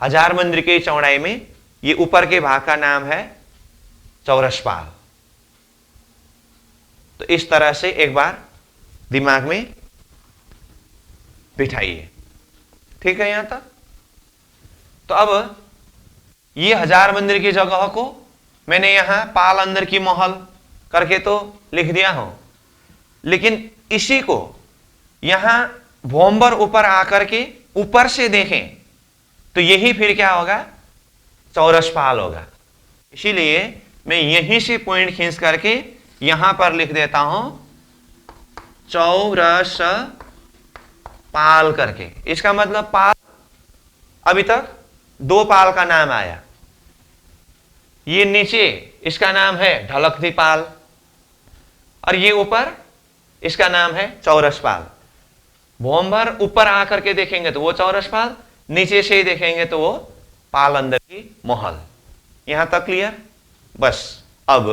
[SPEAKER 1] 1000 मंदिर के चौड़ाई में ये ऊपर के भाग का नाम है चौरसपाल। तो इस तरह से एक बार दिमाग में बिठाइए, ठीक है यहां तक। तो अब ये 1000 मंदिर की जगह को मैंने यहां पाल अंदर की महल करके तो लिख दिया हूं, लेकिन इसी को यहां भौमभर ऊपर आकर के ऊपर से देखें तो यही फिर क्या होगा, चौरसपाल होगा। इसीलिए मैं यहीं से पॉइंट खींच करके यहां पर लिख देता हूं चौरसपाल करके। इसका मतलब पाल, अभी तक 2 पाल का नाम आया, ये नीचे इसका नाम है ढलकती पाल, और ये ऊपर इसका नाम है चौरसपाल। भौमभर ऊपर आकर के देखेंगे तो वो चौरसपाल, नीचे से ही देखेंगे तो वो पाल अंदर की महल। यहां तक क्लियर? बस अब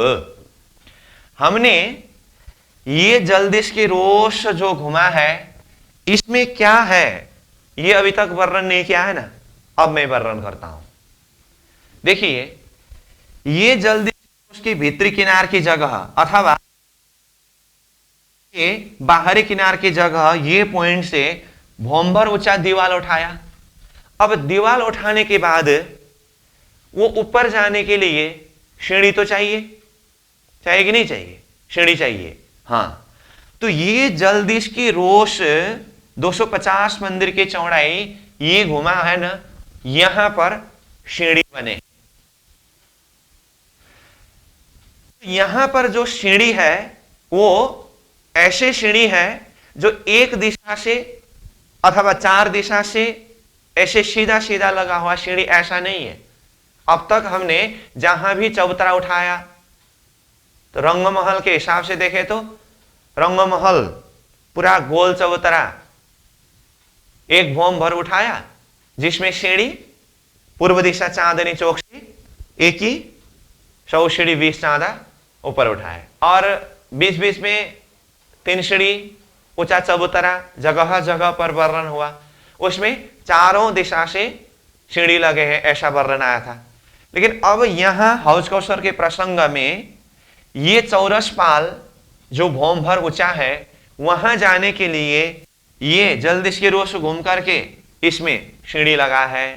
[SPEAKER 1] हमने ये जलदिश की रोश जो घुमा है, इसमें क्या है ये अभी तक वर्णन नहीं किया है ना, अब मैं वर्णन करता हूं। देखिए, ये जलदिश की भीतरी किनार की जगह अथवा बाहरी किनार की जगह, ये पॉइंट से भौमभर ऊंचा दीवाल उठाया। अब दीवाल उठाने के बाद वो ऊपर जाने के लिए सीढ़ी तो चाहिए, चाहिए कि नहीं चाहिए? सीढ़ी चाहिए, हाँ। तो ये जलदिश की रोश 250 मंदिर की चौड़ाई ये घुमा है ना, यहां पर सीढ़ी बने। यहां पर जो सीढ़ी है वो ऐसे सीढ़ी है जो एक दिशा से अथवा 4 दिशा से ऐसे सीधा सीधा लगा हुआ सीढ़ी ऐसा नहीं है। अब तक हमने जहां भी चबूतरा उठाया तो रंगमहल के हिसाब से देखे तो रंगमहल पूरा गोल चबूतरा एक भौम भर उठाया, जिसमें सीढ़ी पूर्व दिशा चांदनी चौक से एक ही 100 सीढ़ी 20 चांदा ऊपर उठाए, और बीच बीच में 3 सीढ़ी ऊंचा चबूतरा जगह जगह पर वर्णन हुआ। उसमें चारों दिशा से सीढ़ी लगे हैं, ऐसा वर्णन आया था। लेकिन अब यहां हौज कौशर के प्रसंग में ये चौरसपाल जो भौम भर ऊंचा है, वहां जाने के लिए ये जलदिश की रोश घूम करके इसमें सीढ़ी लगा है।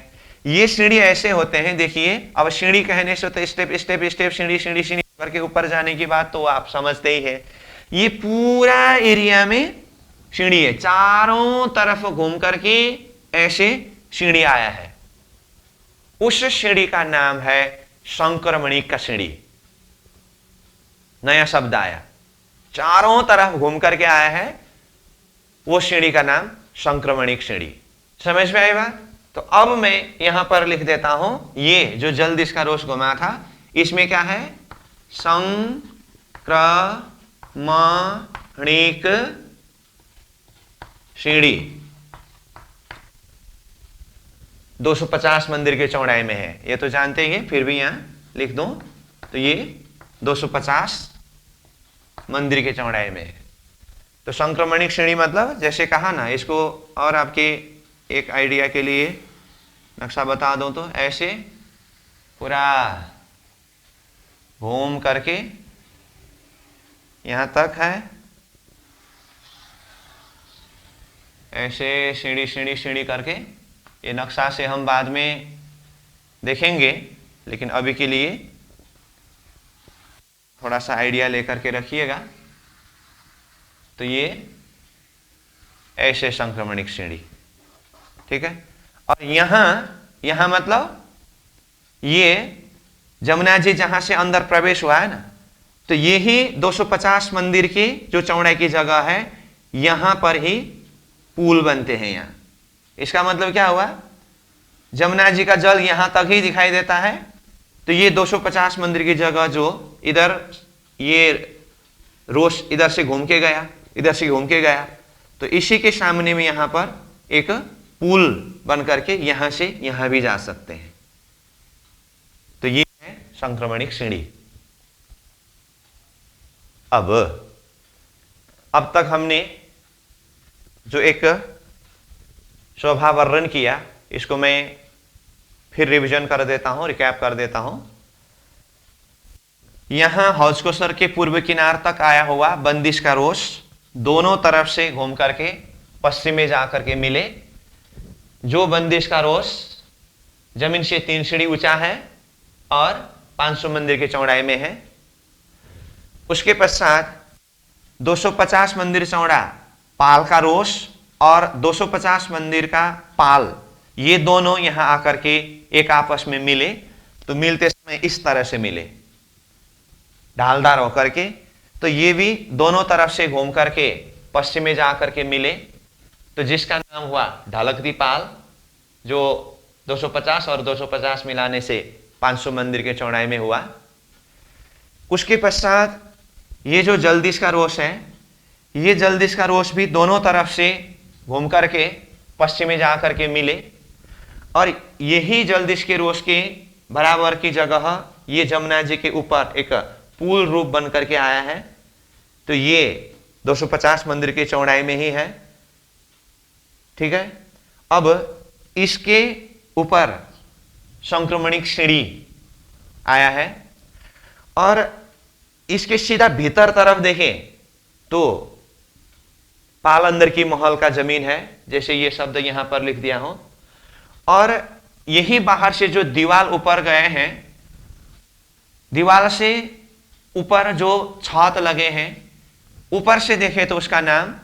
[SPEAKER 1] ये सीढ़ी ऐसे होते हैं, देखिए, अब सीढ़ी कहने से तो स्टेप स्टेप स्टेप सीढ़ी सीढ़ी सीढ़ी करके ऊपर जाने की बात तो आप समझते ही है। ये पूरा एरिया में सीढ़ी है, चारों तरफ घूम करके ऐसे सीढ़ी आया है। उस सीढ़ी का नाम है संक्रमणिक का सीढ़ी। नया शब्द आया, चारों तरफ घूम करके आया है, वो सीढ़ी का नाम संक्रमणिक सीढ़ी। समझ में आई बात? तो अब मैं यहां पर लिख देता हूं, ये जो जलदिश का रोश घुमा था, इसमें क्या है, संक्रमणिक सीढ़ी 250 मंदिर के चौड़ाई में है। ये तो जानते ही हैं, फिर भी यहां लिख दूं तो ये 250 मंदिर के चौड़ाई में है। तो संक्रमणिक श्रेणी मतलब, जैसे कहा ना, इसको और आपके एक आइडिया के लिए नक्शा बता दूं तो ऐसे पूरा घूम करके यहां तक है, ऐसे सीढ़ी सीढ़ी सीढ़ी करके। ये नक्शा से हम बाद में देखेंगे, लेकिन अभी के लिए थोड़ा सा आइडिया लेकर के रखिएगा। तो ये ऐसे संक्रमणिक सीढ़ी, ठीक है। और यहां मतलब ये जमुना जी जहां से अंदर प्रवेश हुआ है ना, तो ये ही 250 मंदिर की जो चौड़ाई की जगह है, यहां पर ही पुल बनते हैं। यहां इसका मतलब क्या हुआ, जमुना जी का जल यहां तक ही दिखाई देता है। तो ये 250 मंदिर की जगह जो इधर ये रोश इधर से घूम के गया, इधर से घूम के गया, तो इसी के सामने में यहां पर एक पुल बन करके यहां से यहां भी जा सकते हैं। तो ये है संक्रमणिक सीढ़ी। अब तक हमने जो एक शोभा वर्णन किया, इसको मैं फिर रिवीजन कर देता हूं, रिकैप कर देता हूं। यहां हौज कोसर के पूर्व किनार तक आया हुआ बंदिश का रोष दोनों तरफ से घूम करके पश्चिम में जाकर के मिले। जो बंदिश का रोष जमीन से 3 सीढ़ी ऊंचा है और 500 मंदिर की चौड़ाई में है। उसके पश्चात 250 मंदिर चौड़ा पाल का रोष और 250 मंदिर का पाल, ये दोनों यहां आकर के एक आपस में मिले। तो मिलते समय इस तरह से मिले, ढालदार होकर के। तो ये भी दोनों तरफ से घूम करके पश्चिम में जाकर के मिले, तो जिसका नाम हुआ ढलकती पाल, जो 250 और 250 मिलाने से 500 मंदिर के चौड़ाई में हुआ। उसके पश्चात ये जो जलदिश का रोष है, ये जलदिश का रोष भी दोनों तरफ से घूम करके पश्चिम में जाकर के मिले, और यही जलदिश के रोष के बराबर की जगह ये जमुना जी के ऊपर एक पुल रूप बन करके आया है। तो ये 250 मंदिर की चौड़ाई में ही है, ठीक है। अब इसके ऊपर संक्रमणिक सीढ़ी आया है, और इसके सीधा भीतर तरफ देखें तो पाल अंदर की महल का जमीन है, जैसे ये शब्द यहां पर लिख दिया हूं। और यही बाहर से जो दीवार ऊपर गए हैं, दीवार से ऊपर जो छत लगे हैं, ऊपर से देखे तो उसका नाम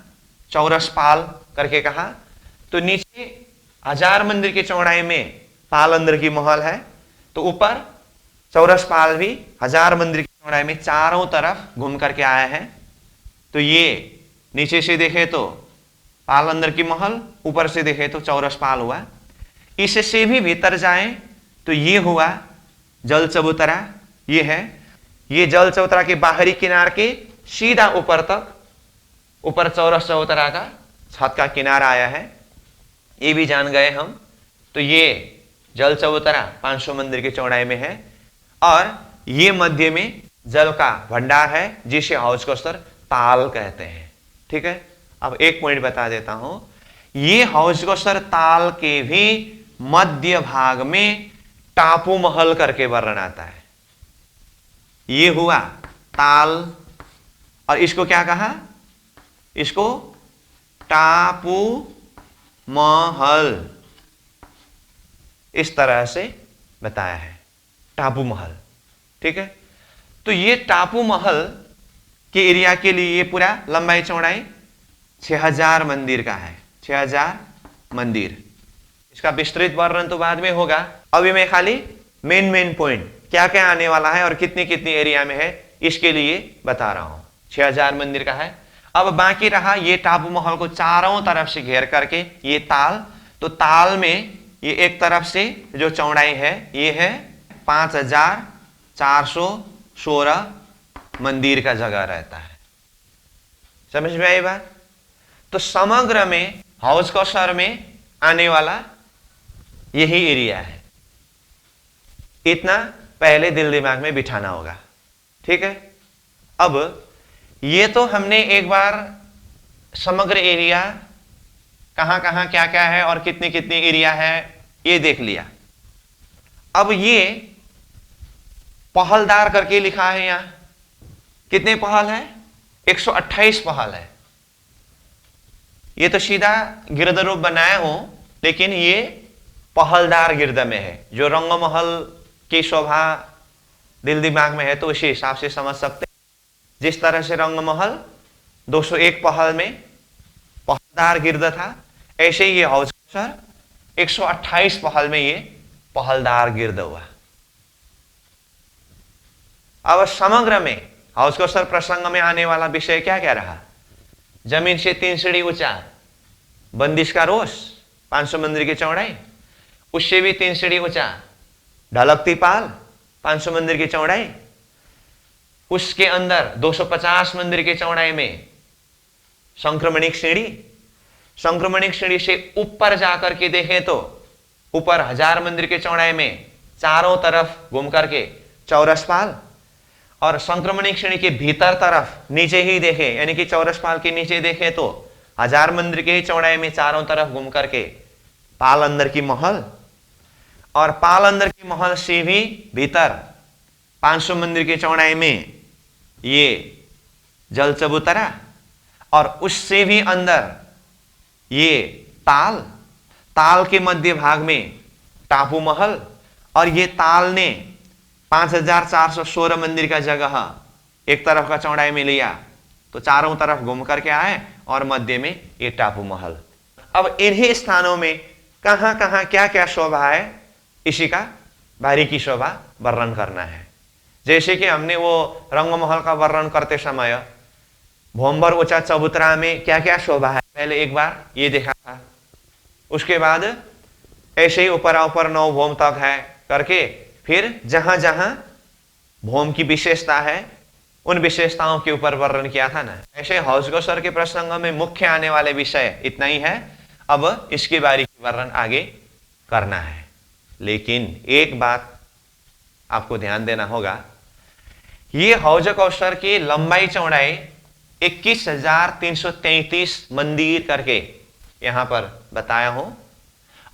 [SPEAKER 1] चौरस पाल करके कहा। तो नीचे 1000 मंदिर की चौड़ाई में पाल अंदर की महल है, तो ऊपर चौरस पाल भी 1000 मंदिर की चौड़ाई में चारों तरफ घूम करके आया है। तो ये नीचे से देखे तो पाल अंदर की महल, ऊपर से देखे तो चौरस पाल हुआ। इससे भी भीतर जाएं तो ये हुआ जल चबूतरा, ये है। ये जल चबूतरा के बाहरी किनार के सीधा ऊपर तक, ऊपर चौरस चबूतरा का छत का किनारा आया है, ये भी जान गए हम। तो ये जल चबूतरा 500 मंदिर की चौड़ाई में है, और ये मध्य में जल का भंडार है, जिसे हौज कोसर ताल कहते हैं, ठीक है। अब एक पॉइंट बता देता हूं, ये हौज कोसर ताल के भी मध्य भाग में टापू महल करके वर्णन आता है। ये हुआ ताल, और इसको क्या कहा, इसको टापू महल, इस तरह से बताया है, टापू महल, ठीक है। तो ये टापू महल के एरिया के लिए ये पूरा लंबाई चौड़ाई 6000 मंदिर का है, 6000 मंदिर। इसका विस्तृत वर्णन तो बाद में होगा, अभी मैं खाली मेन पॉइंट क्या क्या आने वाला है और कितनी कितनी एरिया में है इसके लिए बता रहा हूं। 6000 मंदिर का है। अब बाकी रहा ये टापू महल को चारों तरफ से घेर करके ये ताल। तो ताल में ये एक तरफ से जो चौड़ाई है ये है 5416 मंदिर का जगह रहता है। समझ में आई बात? तो समग्र में हौज कोसर में आने वाला यही एरिया है। इतना पहले दिल दिमाग में बिठाना होगा, ठीक है। अब ये तो हमने एक बार समग्र एरिया कहां कहां क्या क्या है और कितनी कितनी एरिया है ये देख लिया। अब ये पहलदार करके लिखा है, यहां कितने पहल है? 128 पहल है। ये तो सीधा गिरद रूप बनाया हूं, लेकिन ये पहलदार गिरद में है। जो रंगमहल की शोभा दिल दिमाग में है तो उसी हिसाब से समझ सकते हैं। जिस तरह से रंगमहल 201 पहल में पहलदार गिरद था, ऐसे ही ये हौज कोसर 128 पहल में ये पहलदार गिरद हुआ। अब समग्र में हौज कोसर प्रसंग में आने वाला विषय क्या क्या रहा? जमीन से 3 सीढ़ी ऊंचा बंदिश का रोष 500 मंदिर की चौड़ाई, उससे भी 3 सीढ़ी ऊंचा ढलकती पाल 500 मंदिर की चौड़ाई, उसके अंदर 250 मंदिर की चौड़ाई में संक्रमणिक सीढ़ी, संक्रमणिक सीढ़ी से ऊपर जाकर के देखें तो ऊपर 1000 मंदिर की चौड़ाई में चारों तरफ घूम करके चौरस पाल, और संक्रमणिक सीढ़ी के भीतर तरफ नीचे ही देखें यानी कि चौरस पाल के नीचे देखें तो 1000 मंदिर की चौड़ाई में चारों तरफ घूम करके पाल अंदर की महल, और पाल अंदर की महल से भी भीतर 500 मंदिर की चौड़ाई में ये जल चबूतरा, और उससे भी अंदर ये ताल, ताल के मध्य भाग में टापू महल, और ये ताल ने 5416 मंदिर का जगह एक तरफ का चौड़ाई में लिया तो चारों तरफ घूम करके आए, और मध्य में ये टापू महल। अब इन्हीं स्थानों में कहां कहां क्या क्या शोभा है, इसी का बारीकी शोभा वर्णन करना है। जैसे कि हमने वो रंगमहल का वर्णन करते समय भोमभर ऊंचा चबूतरा में क्या क्या शोभा है पहले एक बार ये देखा था, उसके बाद ऐसे ही ऊपर ऊपर 9 भोम तक है करके फिर जहां जहां भोम की विशेषता है उन विशेषताओं के ऊपर वर्णन किया था ना। ऐसे हौजगोसर के प्रसंग में मुख्य आने वाले विषय इतना ही है, अब इसके बारीकी वर्णन आगे करना है। लेकिन एक बात आपको ध्यान देना होगा, ये हौजगोसर की लंबाई चौड़ाई 21,333 मंदिर करके यहां पर बताया हूं,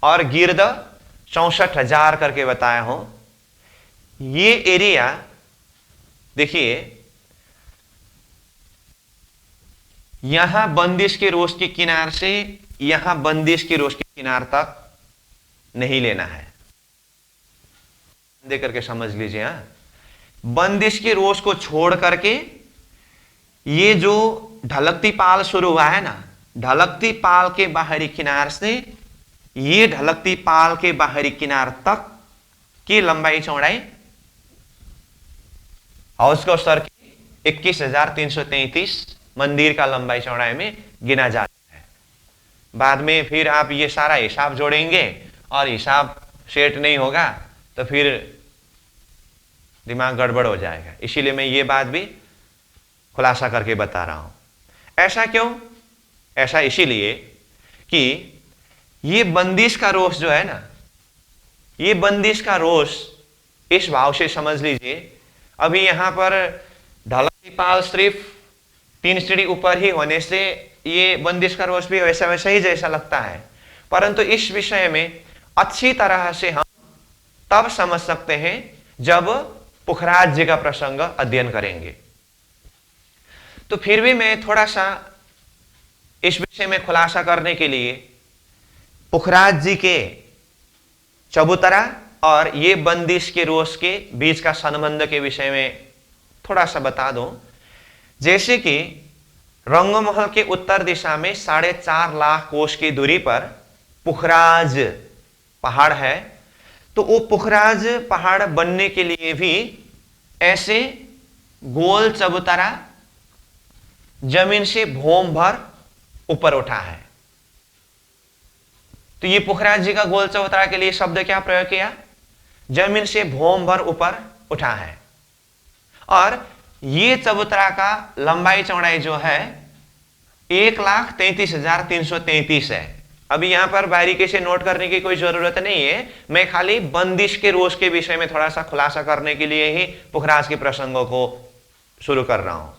[SPEAKER 1] और गिर्द 64,000 करके बताया हूं। ये एरिया देखिए, यहां बंदिश के रोश के किनार से यहां बंदिश के रोश के किनार तक नहीं लेना है, देख करके समझ लीजिए। बंदिश के रोश को छोड़ करके ये जो ढलकती पाल शुरू हुआ है ना, ढलकती पाल के बाहरी किनार से ये ढलकती पाल के बाहरी किनार तक की लंबाई चौड़ाई हौजगोसर की 21,333 मंदिर का लंबाई चौड़ाई में गिना जाता है। बाद में फिर आप ये सारा हिसाब जोड़ेंगे और हिसाब सेट नहीं होगा तो फिर दिमाग गड़बड़ हो जाएगा, इसीलिए मैं ये बात भी खुलासा करके बता रहा हूं। ऐसा क्यों? ऐसा इसीलिए कि ये बंदिश का रोष जो है ना, ये बंदिश का रोष इस भाव से समझ लीजिए। अभी यहां पर ढलकती पाल सिर्फ 3 सीढ़ी ऊपर ही होने से ये बंदिश का रोष भी वैसा वैसा ही जैसा लगता है, परंतु इस विषय में अच्छी तरह से हम तब समझ सकते हैं जब पुखराज जी का प्रसंग अध्ययन करेंगे। तो फिर भी मैं थोड़ा सा इस विषय में खुलासा करने के लिए पुखराज जी के चबूतरा और ये बंदिश के रोष के बीच का संबंध के विषय में थोड़ा सा बता दूं। जैसे कि रंगमहल के उत्तर दिशा में 4.5 लाख कोस की दूरी पर पुखराज पहाड़ है, तो वो पुखराज पहाड़ बनने के लिए भी ऐसे गोल चबूतरा जमीन से भोम भर ऊपर उठा है। तो ये पुखराज जी का गोल चबूतरा के लिए शब्द क्या प्रयोग किया? जमीन से भोम भर ऊपर उठा है। और ये चबूतरा का लंबाई चौड़ाई जो है 1,33,333 है। अभी यहां पर बारीकी से नोट करने की कोई जरूरत नहीं है, मैं खाली बंदिश के रोष के विषय में थोड़ा सा खुलासा करने के लिए ही पुखराज के प्रसंगों को शुरू कर रहा हूं।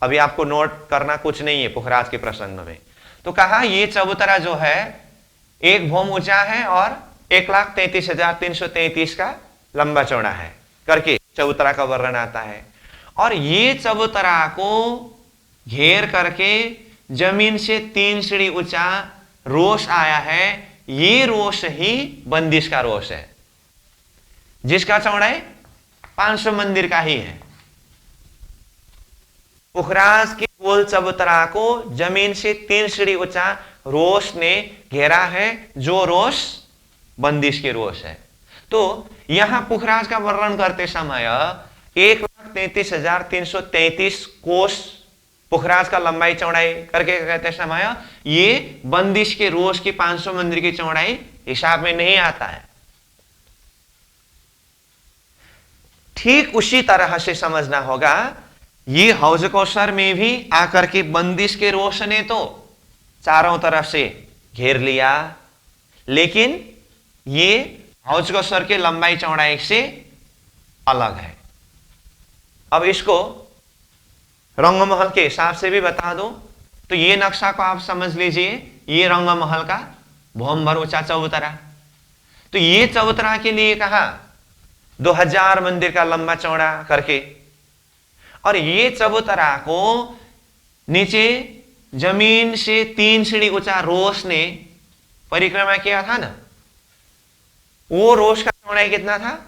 [SPEAKER 1] अभी आपको नोट करना कुछ नहीं है पुखराज के प्रसंग में। तो कहा ये चबूतरा जो है 1 भोम ऊंचा है और 1,33,333 का लंबा चौड़ा है करके चबूतरा का वर्णन आता है। और ये चबूतरा को घेर करके जमीन से 3 सीढ़ी ऊंचा रोष आया है। ये रोष ही बंदिश का रोष है, जिसका चौड़ाई 500 मंदिर का ही है। पुखराज के गोल चबूतरा को जमीन से 3 सीढ़ी ऊंचा रोष ने घेरा है, जो रोष बंदिश के रोष है। तो यहां पुखराज का वर्णन करते समय 1,33,333 कोस पुखराज का लंबाई चौड़ाई करके कहते समय ये बंदिश के रोज की 500 मंदिर की चौड़ाई हिसाब में नहीं आता है। ठीक उसी तरह से समझना होगा, ये हौज कौसर में भी आकर के बंदिश के रोश ने तो चारों तरफ से घेर लिया, लेकिन ये हौज कौसर के लंबाई चौड़ाई से अलग है। अब इसको रंगमहल के हिसाब से भी बता दो तो ये नक्शा को आप समझ लीजिए, ये रंगमहल का भौम भर ऊंचा चबूतरा। तो ये चबूतरा के लिए कहा 2000 मंदिर का लंबा चौड़ा करके, और ये चबूतरा को नीचे जमीन से 3 सीढ़ी ऊंचा रोश ने परिक्रमा किया था ना, वो रोश का चौड़ाई कितना था?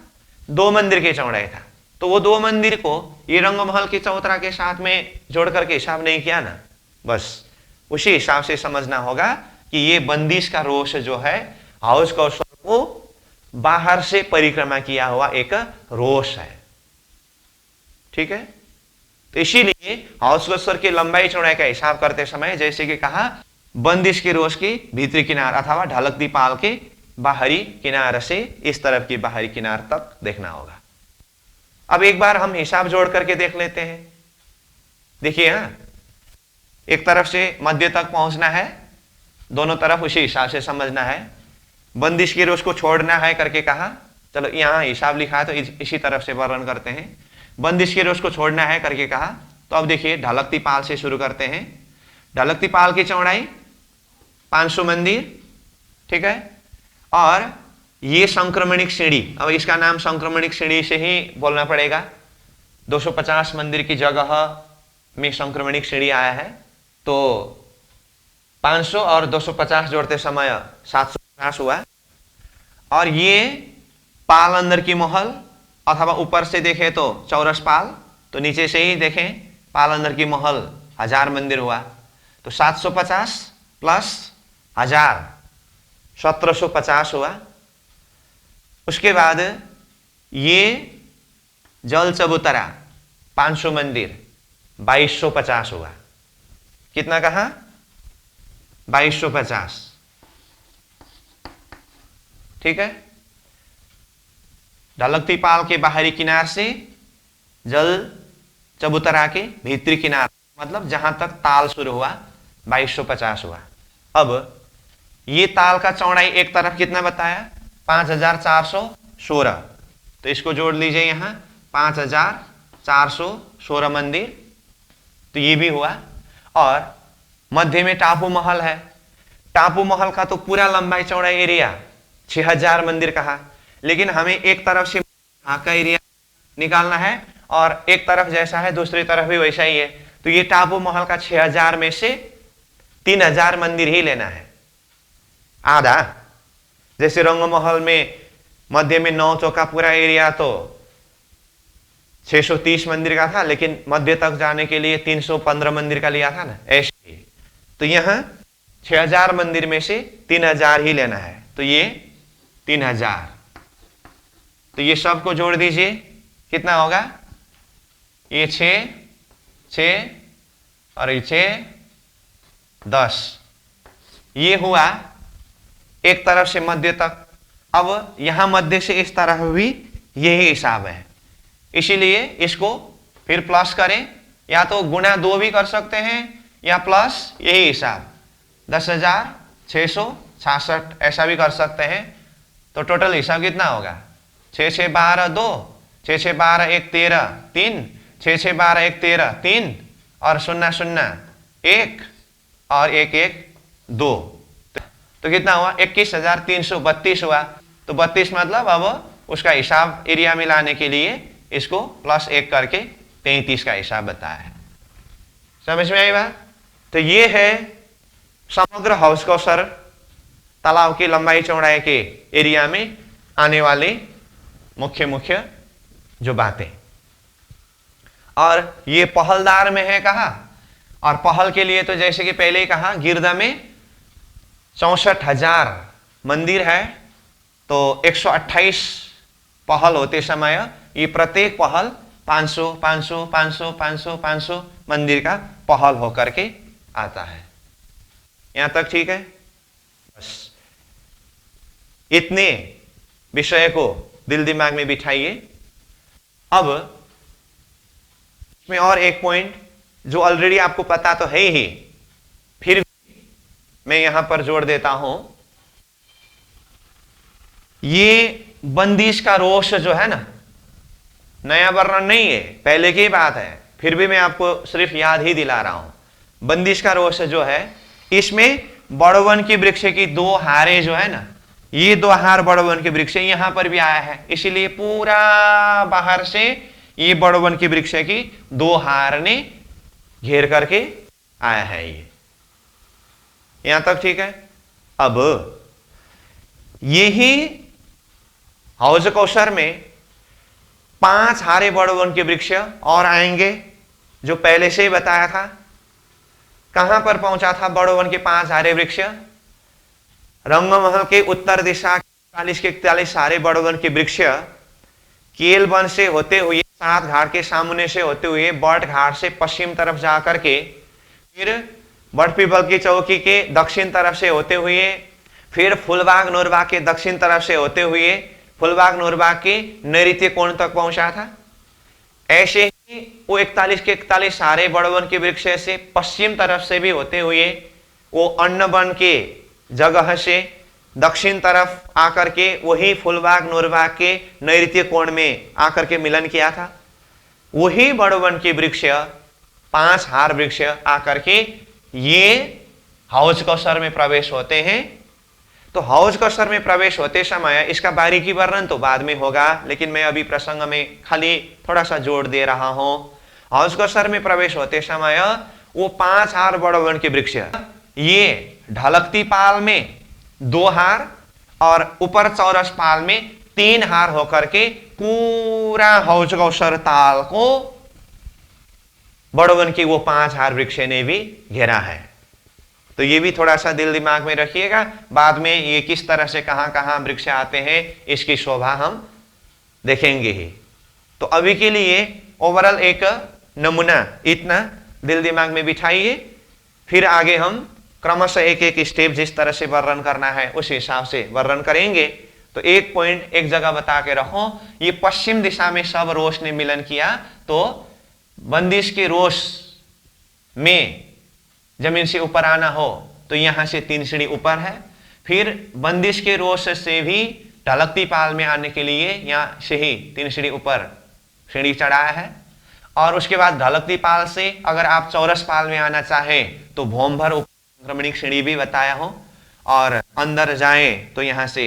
[SPEAKER 1] 2 मंदिर की चौड़ाई था। तो वो 2 मंदिर को ये रंगमहल के चबूतरा के साथ में जोड़ करके हिसाब नहीं किया ना, बस उसी हिसाब से समझना होगा कि ये बंदिश का रोश जो है हौज कौसर को बाहर से परिक्रमा किया हुआ एक रोश है। ठीक है, तो इसीलिए हौज कौसर की लंबाई चौड़ाई का हिसाब करते समय जैसे कि कहा बंदिश के रोश की भीतरी किनार अथवा ढलक दीपाल के बाहरी किनार से इस तरफ की बाहरी किनार तक देखना होगा। अब एक बार हम हिसाब जोड़ करके देख लेते हैं। देखिए, हाँ, एक तरफ से मध्य तक पहुंचना है, दोनों तरफ उसी हिसाब से समझना है। बंदिश के रोश को छोड़ना है करके कहा, चलो यहां हिसाब लिखा है तो इसी तरफ से वर्णन करते हैं। बंदिश के रोश को छोड़ना है करके कहा, तो अब देखिए ढलकती पाल से शुरू करते हैं। ढलकती पाल की चौड़ाई 500 मंदिर, ठीक है, और ये संक्रमणिक सीढ़ी, अब इसका नाम संक्रमणिक सीढ़ी से ही बोलना पड़ेगा। 250 मंदिर की जगह में संक्रमणिक सीढ़ी आया है, तो 500 और 250 जोड़ते समय 750 हुआ। और ये पाल अंदर की महल, अथवा ऊपर से देखें तो चौरस पाल, तो नीचे से ही देखें पाल अंदर की महल 1000 मंदिर हुआ। तो 750 प्लस 1000 1750 हुआ। उसके बाद ये जल चबूतरा 500 मंदिर 2250 हुआ। कितना कहा? 2250। ठीक है, ढलकती पाल के बाहरी किनार से जल चबूतरा के भीतरी किनार, मतलब जहां तक ताल शुरू हुआ, 2250 हुआ। अब ये ताल का चौड़ाई एक तरफ कितना बताया? 5416। तो इसको जोड़ लीजिए यहां, 5416 मंदिर, तो ये भी हुआ। और मध्य में टापू महल है। टापू महल का तो पूरा लंबाई चौड़ाई एरिया 6000 मंदिर कहा, लेकिन हमें एक तरफ से का एरिया निकालना है और एक तरफ जैसा है दूसरी तरफ भी वैसा ही है। तो ये टापू महल का 6000 में से 3000 मंदिर ही लेना है, आधा। जैसे रंगमहल में मध्य में 9 चौका पूरा एरिया तो 630 मंदिर का था, लेकिन मध्य तक जाने के लिए 315 मंदिर का लिया था ना, ऐसे ही। तो यहां 6000 मंदिर में से 3000 ही लेना है, तो ये 3000। तो ये सब को जोड़ दीजिए, कितना होगा? ये 6 6 और ये 6 10, ये हुआ एक तरफ से मध्य तक। अब यहां मध्य से इस तरफ भी यही हिसाब है, इसीलिए इसको फिर प्लस करें, या तो गुणा 2 भी कर सकते हैं या प्लस यही हिसाब 10,666 ऐसा भी कर सकते हैं। तो टोटल हिसाब कितना होगा? 6 6 12 2, 6 6 12 1 13 3, 6 6 12 1 13 3, और 0 0 1 और 1 1 2। तो कितना हुआ? 21,332 हुआ। तो 32 मतलब अब उसका हिसाब एरिया में लाने के लिए इसको प्लस 1 करके 33 का हिसाब बताया है। समझ में आई बात? तो ये है समग्र हौज कौसर तालाब की लंबाई चौड़ाई के एरिया में आने वाली मुख्य मुख्य जो बातें। और ये पहलदार में है कहा, और पहल के लिए तो जैसे कि पहले ही कहा, गिरदा में 64,000 मंदिर है, तो 128 पहल होते समय ये प्रत्येक पहल 500 500 500 500 500 मंदिर का पहल होकर के आता है। यहां तक ठीक है? बस इतने विषय को दिल दिमाग में बिठाइए। अब इसमें और एक पॉइंट जो ऑलरेडी आपको पता तो है ही, फिर भी मैं यहां पर जोड़ देता हूं। ये बंदिश का रोष जो है ना, नया वर्णन नहीं है, पहले की बात है, फिर भी मैं आपको सिर्फ याद ही दिला रहा हूं। बंदिश का रोष जो है, इसमें बड़वन की वृक्ष की दो हारे जो है ना, ये दो हार बड़वन के वृक्ष यहां पर भी आया है, इसीलिए पूरा बाहर से ये बड़वन की वृक्ष की दो हार ने घेर करके आया है। ये यहां तक ठीक है? अब यही हौज कौशर में 5 हारे बड़वन के वृक्ष और आएंगे, जो पहले से ही बताया था। कहां पर पहुंचा था बड़वन के 5 हारे वृक्ष? रंगमहल के उत्तर दिशा 40 के 41 हारे बड़वन के वृक्ष केल वन से होते हुए, 7 घाट के सामने से होते हुए, बट घाट से पश्चिम तरफ जाकर के, फिर बट पीपल की चौकी के दक्षिण तरफ से होते हुए, फिर फुलबाग नूरबाग के दक्षिण तरफ से होते हुए फुलबाग नूरबाग के नैऋत्य कोण तक पहुंचा था। ऐसे ही वो 41 के 41 सारे बड़वन के वृक्ष से पश्चिम तरफ से भी होते हुए वो अन्नवन के जगह से दक्षिण तरफ आकर के वही फुलबाग नूरबाग के नैऋत्य कोण में आकर के मिलन किया था। वही बड़वन के वृक्ष 5 हार वृक्ष आकर के ये हौज कौशर में प्रवेश होते हैं। तो हौज कौशर में प्रवेश होते समय इसका बारीकी वर्णन तो बाद में होगा, लेकिन मैं अभी प्रसंग में खाली थोड़ा सा जोड़ दे रहा हूं। हौज कौशर में प्रवेश होते समय वो 5 हार बड़वन के वृक्ष ये ढलकती पाल में 2 हार और ऊपर चौरस पाल में 3 हार होकर के पूरा हौज कौशर ताल को बड़वन की वो 5 हार वृक्ष ने भी घेरा है। तो ये भी थोड़ा सा दिल दिमाग में रखिएगा, बाद में ये किस तरह से कहां कहां वृक्ष आते हैं इसकी शोभा हम देखेंगे ही। तो अभी के लिए ओवरऑल एक नमूना इतना दिल दिमाग में बिठाइए, फिर आगे हम क्रमशः एक एक स्टेप जिस तरह से वर्णन करना है उस हिसाब से वर्णन करेंगे। तो एक पॉइंट एक जगह बता के रखो, ये पश्चिम दिशा में सब रोष ने मिलन किया, तो बंदिश के रोष में जमीन से ऊपर आना हो तो यहां से 3 सीढ़ी ऊपर है, फिर बंदिश के रोष से भी ढलकती पाल में आने के लिए यहां से ही 3 सीढ़ी ऊपर सीढ़ी चढ़ाया है, और उसके बाद ढलकती पाल से अगर आप चौरस पाल में आना चाहें तो भौम भर संक्रमणिक सीढ़ी भी बताया हो, और अंदर जाए तो यहां से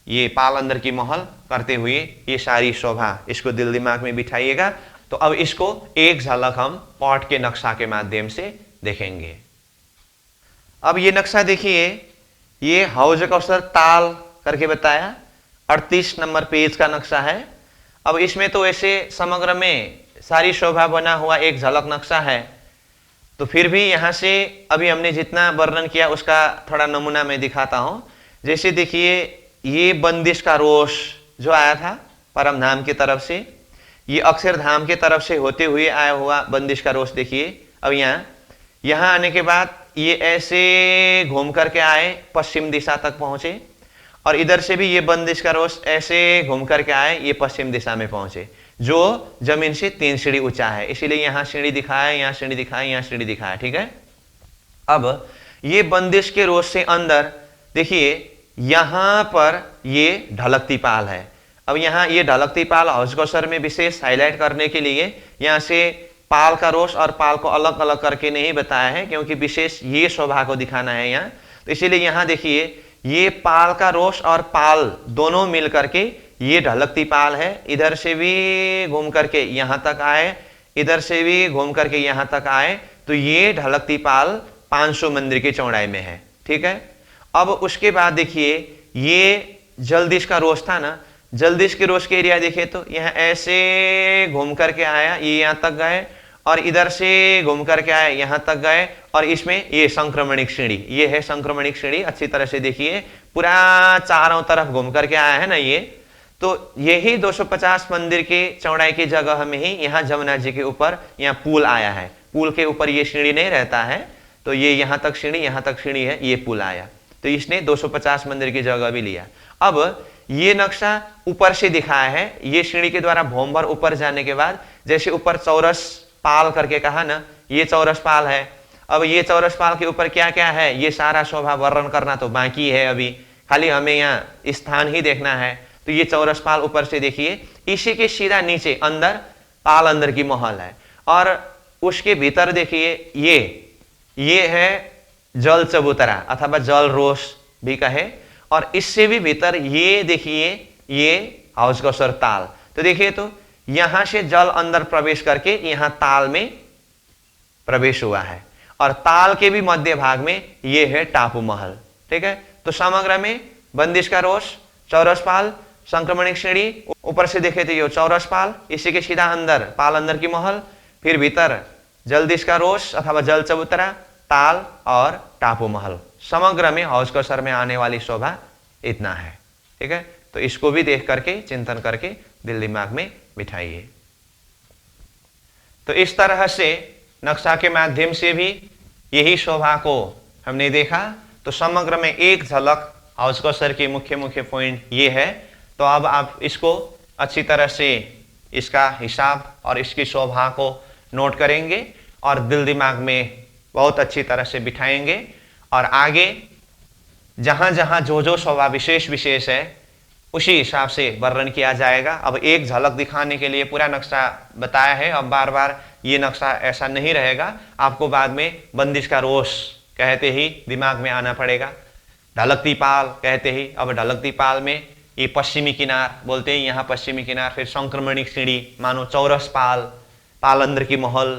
[SPEAKER 1] ये पाल अंदर की महल करते हुए ये सारी शोभा, इसको दिल दिमाग में बिठाइएगा। तो अब इसको एक झलक हम पॉट के नक्शा के माध्यम से देखेंगे। अब ये नक्शा देखिए, ये हौज कौशर ताल करके बताया, 38 नंबर पेज का नक्शा है। अब इसमें तो ऐसे समग्र में सारी शोभा बना हुआ एक झलक नक्शा है, तो फिर भी यहाँ से अभी हमने जितना वर्णन किया उसका थोड़ा नमूना मैं दिखाता हूँ। जैसे देखिए, ये बंदिश का रोष जो आया था परम धाम की तरफ से, ये अक्षरधाम की तरफ से होते हुए आया हुआ बंदिश का रोष देखिए। अब यहाँ आने के बाद ये ऐसे घूम करके आए, पश्चिम दिशा तक पहुंचे, और इधर से भी ये बंदिश का रोष ऐसे घूम करके आए, ये पश्चिम दिशा में पहुंचे, जो जमीन से 3 सीढ़ी ऊंचा है। इसीलिए यहाँ सीढ़ी दिखाया, यहाँ सीढ़ी दिखाया, यहाँ सीढ़ी दिखाया, ठीक है। अब ये बंदिश के रोष से अंदर देखिए, यहाँ पर ये ढलकती पाल है। अब यहाँ ये ढलकती पाल हौज कौशर में विशेष हाईलाइट करने के लिए यहाँ से पाल का रोष और पाल को अलग अलग करके नहीं बताया है, क्योंकि विशेष ये शोभा को दिखाना है यहाँ। तो इसीलिए यहाँ देखिए, ये पाल का रोष और पाल दोनों मिल करके ये ढलकती पाल है। इधर से भी घूम करके यहाँ तक आए, इधर से भी घूम करके यहाँ तक आए, तो ये ढलकती पाल 500 मंदिर की चौड़ाई में है, ठीक है। अब उसके बाद देखिए, ये जलदिश का रोष था ना, जलदिश के रोष के एरिया देखे तो यहाँ ऐसे घूम करके आया, ये यहाँ तक गए, और इधर से घूम करके आए, यहाँ तक गए, और इसमें ये संक्रमणिक श्रेणी, ये है संक्रमणिक श्रेणी। अच्छी तरह से देखिए, पूरा चारों तरफ घूम करके आया है ना ये, तो यही 250 मंदिर के चौड़ाई की जगह में ही यहाँ जमुना जी के ऊपर यहाँ पुल आया है। पुल के ऊपर ये सीढ़ी नहीं रहता है, तो ये यहाँ तक सीढ़ी, यहाँ तक सीढ़ी है, ये पुल आया, तो इसने 250 मंदिर की जगह भी लिया। अब ये नक्शा ऊपर से दिखाया है, ये सीढ़ी के द्वारा भोमभर ऊपर जाने के बाद, जैसे ऊपर चौरस पाल करके कहा ना, ये चौरस पाल है। अब ये चौरस पाल के ऊपर क्या क्या है ये सारा शोभा वर्णन करना तो बाकी है, अभी खाली हमें यहाँ स्थान ही देखना है। तो ये चौरस पाल ऊपर से देखिए, इसी के सीधा नीचे अंदर पाल अंदर की महल है, और उसके भीतर देखिए ये है जल चबूतरा अथवा जल रोष भी कहे, और इससे भी भीतर ये देखिए ये हाउसकसर ताल। तो देखिए तो यहां से जल अंदर प्रवेश करके यहां ताल में प्रवेश हुआ है, और ताल के भी मध्य भाग में ये है टापू महल। ठीक है, तो समग्र में बंदिश का रोष, चौरस पाल, संक्रमणिक श्रेणी, ऊपर से देखे तो ये चौरस पाल, इसी के सीधा अंदर पाल अंदर की महल, फिर भीतर जलदिश का रोष अथवा जल चबूतरा, ताल और टापू महल। समग्र में हाउसकसर में आने वाली शोभा इतना है। ठीक है, तो इसको भी देख करके चिंतन करके दिल दिमाग में बिठाइए। तो इस तरह से नक्शा के माध्यम से भी यही शोभा को हमने देखा। तो समग्र में एक झलक हाउसकसर के मुख्य मुख्य पॉइंट ये है। तो अब आप इसको अच्छी तरह से इसका हिसाब और इसकी शोभा को नोट करेंगे और दिल दिमाग में बहुत अच्छी तरह से बिठाएंगे, और आगे जहां जहां जो शोभा विशेष है उसी हिसाब से वर्णन किया जाएगा। अब एक झलक दिखाने के लिए पूरा नक्शा बताया है, अब बार बार ये नक्शा ऐसा नहीं रहेगा, आपको बाद में बंदिश का रोष कहते ही दिमाग में आना पड़ेगा, ढलकती पाल कहते ही। अब ढलकती पाल में ये पश्चिमी किनार बोलते हैं, यहाँ पश्चिमी किनार, फिर संक्रमणिक सीढ़ी मानो चौरस पाल, पाल अंदर की महल,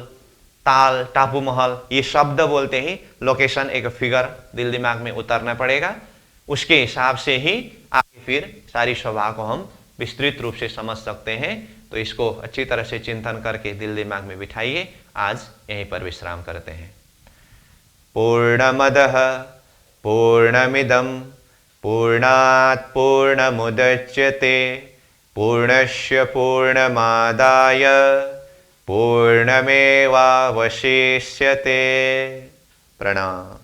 [SPEAKER 1] ताल, टापू महल, ये शब्द बोलते ही लोकेशन एक फिगर दिल दिमाग में उतरना पड़ेगा। उसके हिसाब से ही आगे फिर सारी शोभा को हम विस्तृत रूप से समझ सकते हैं। तो इसको अच्छी तरह से चिंतन करके दिल दिमाग में बिठाइए। आज यहीं पर विश्राम करते हैं। पूर्णमदः पूर्णमिदं पूर्णात् पूर्णमुदच्यते पूर्णस्य पूर्णमादाय पूर्णमेवावशिष्यते। प्रणाम।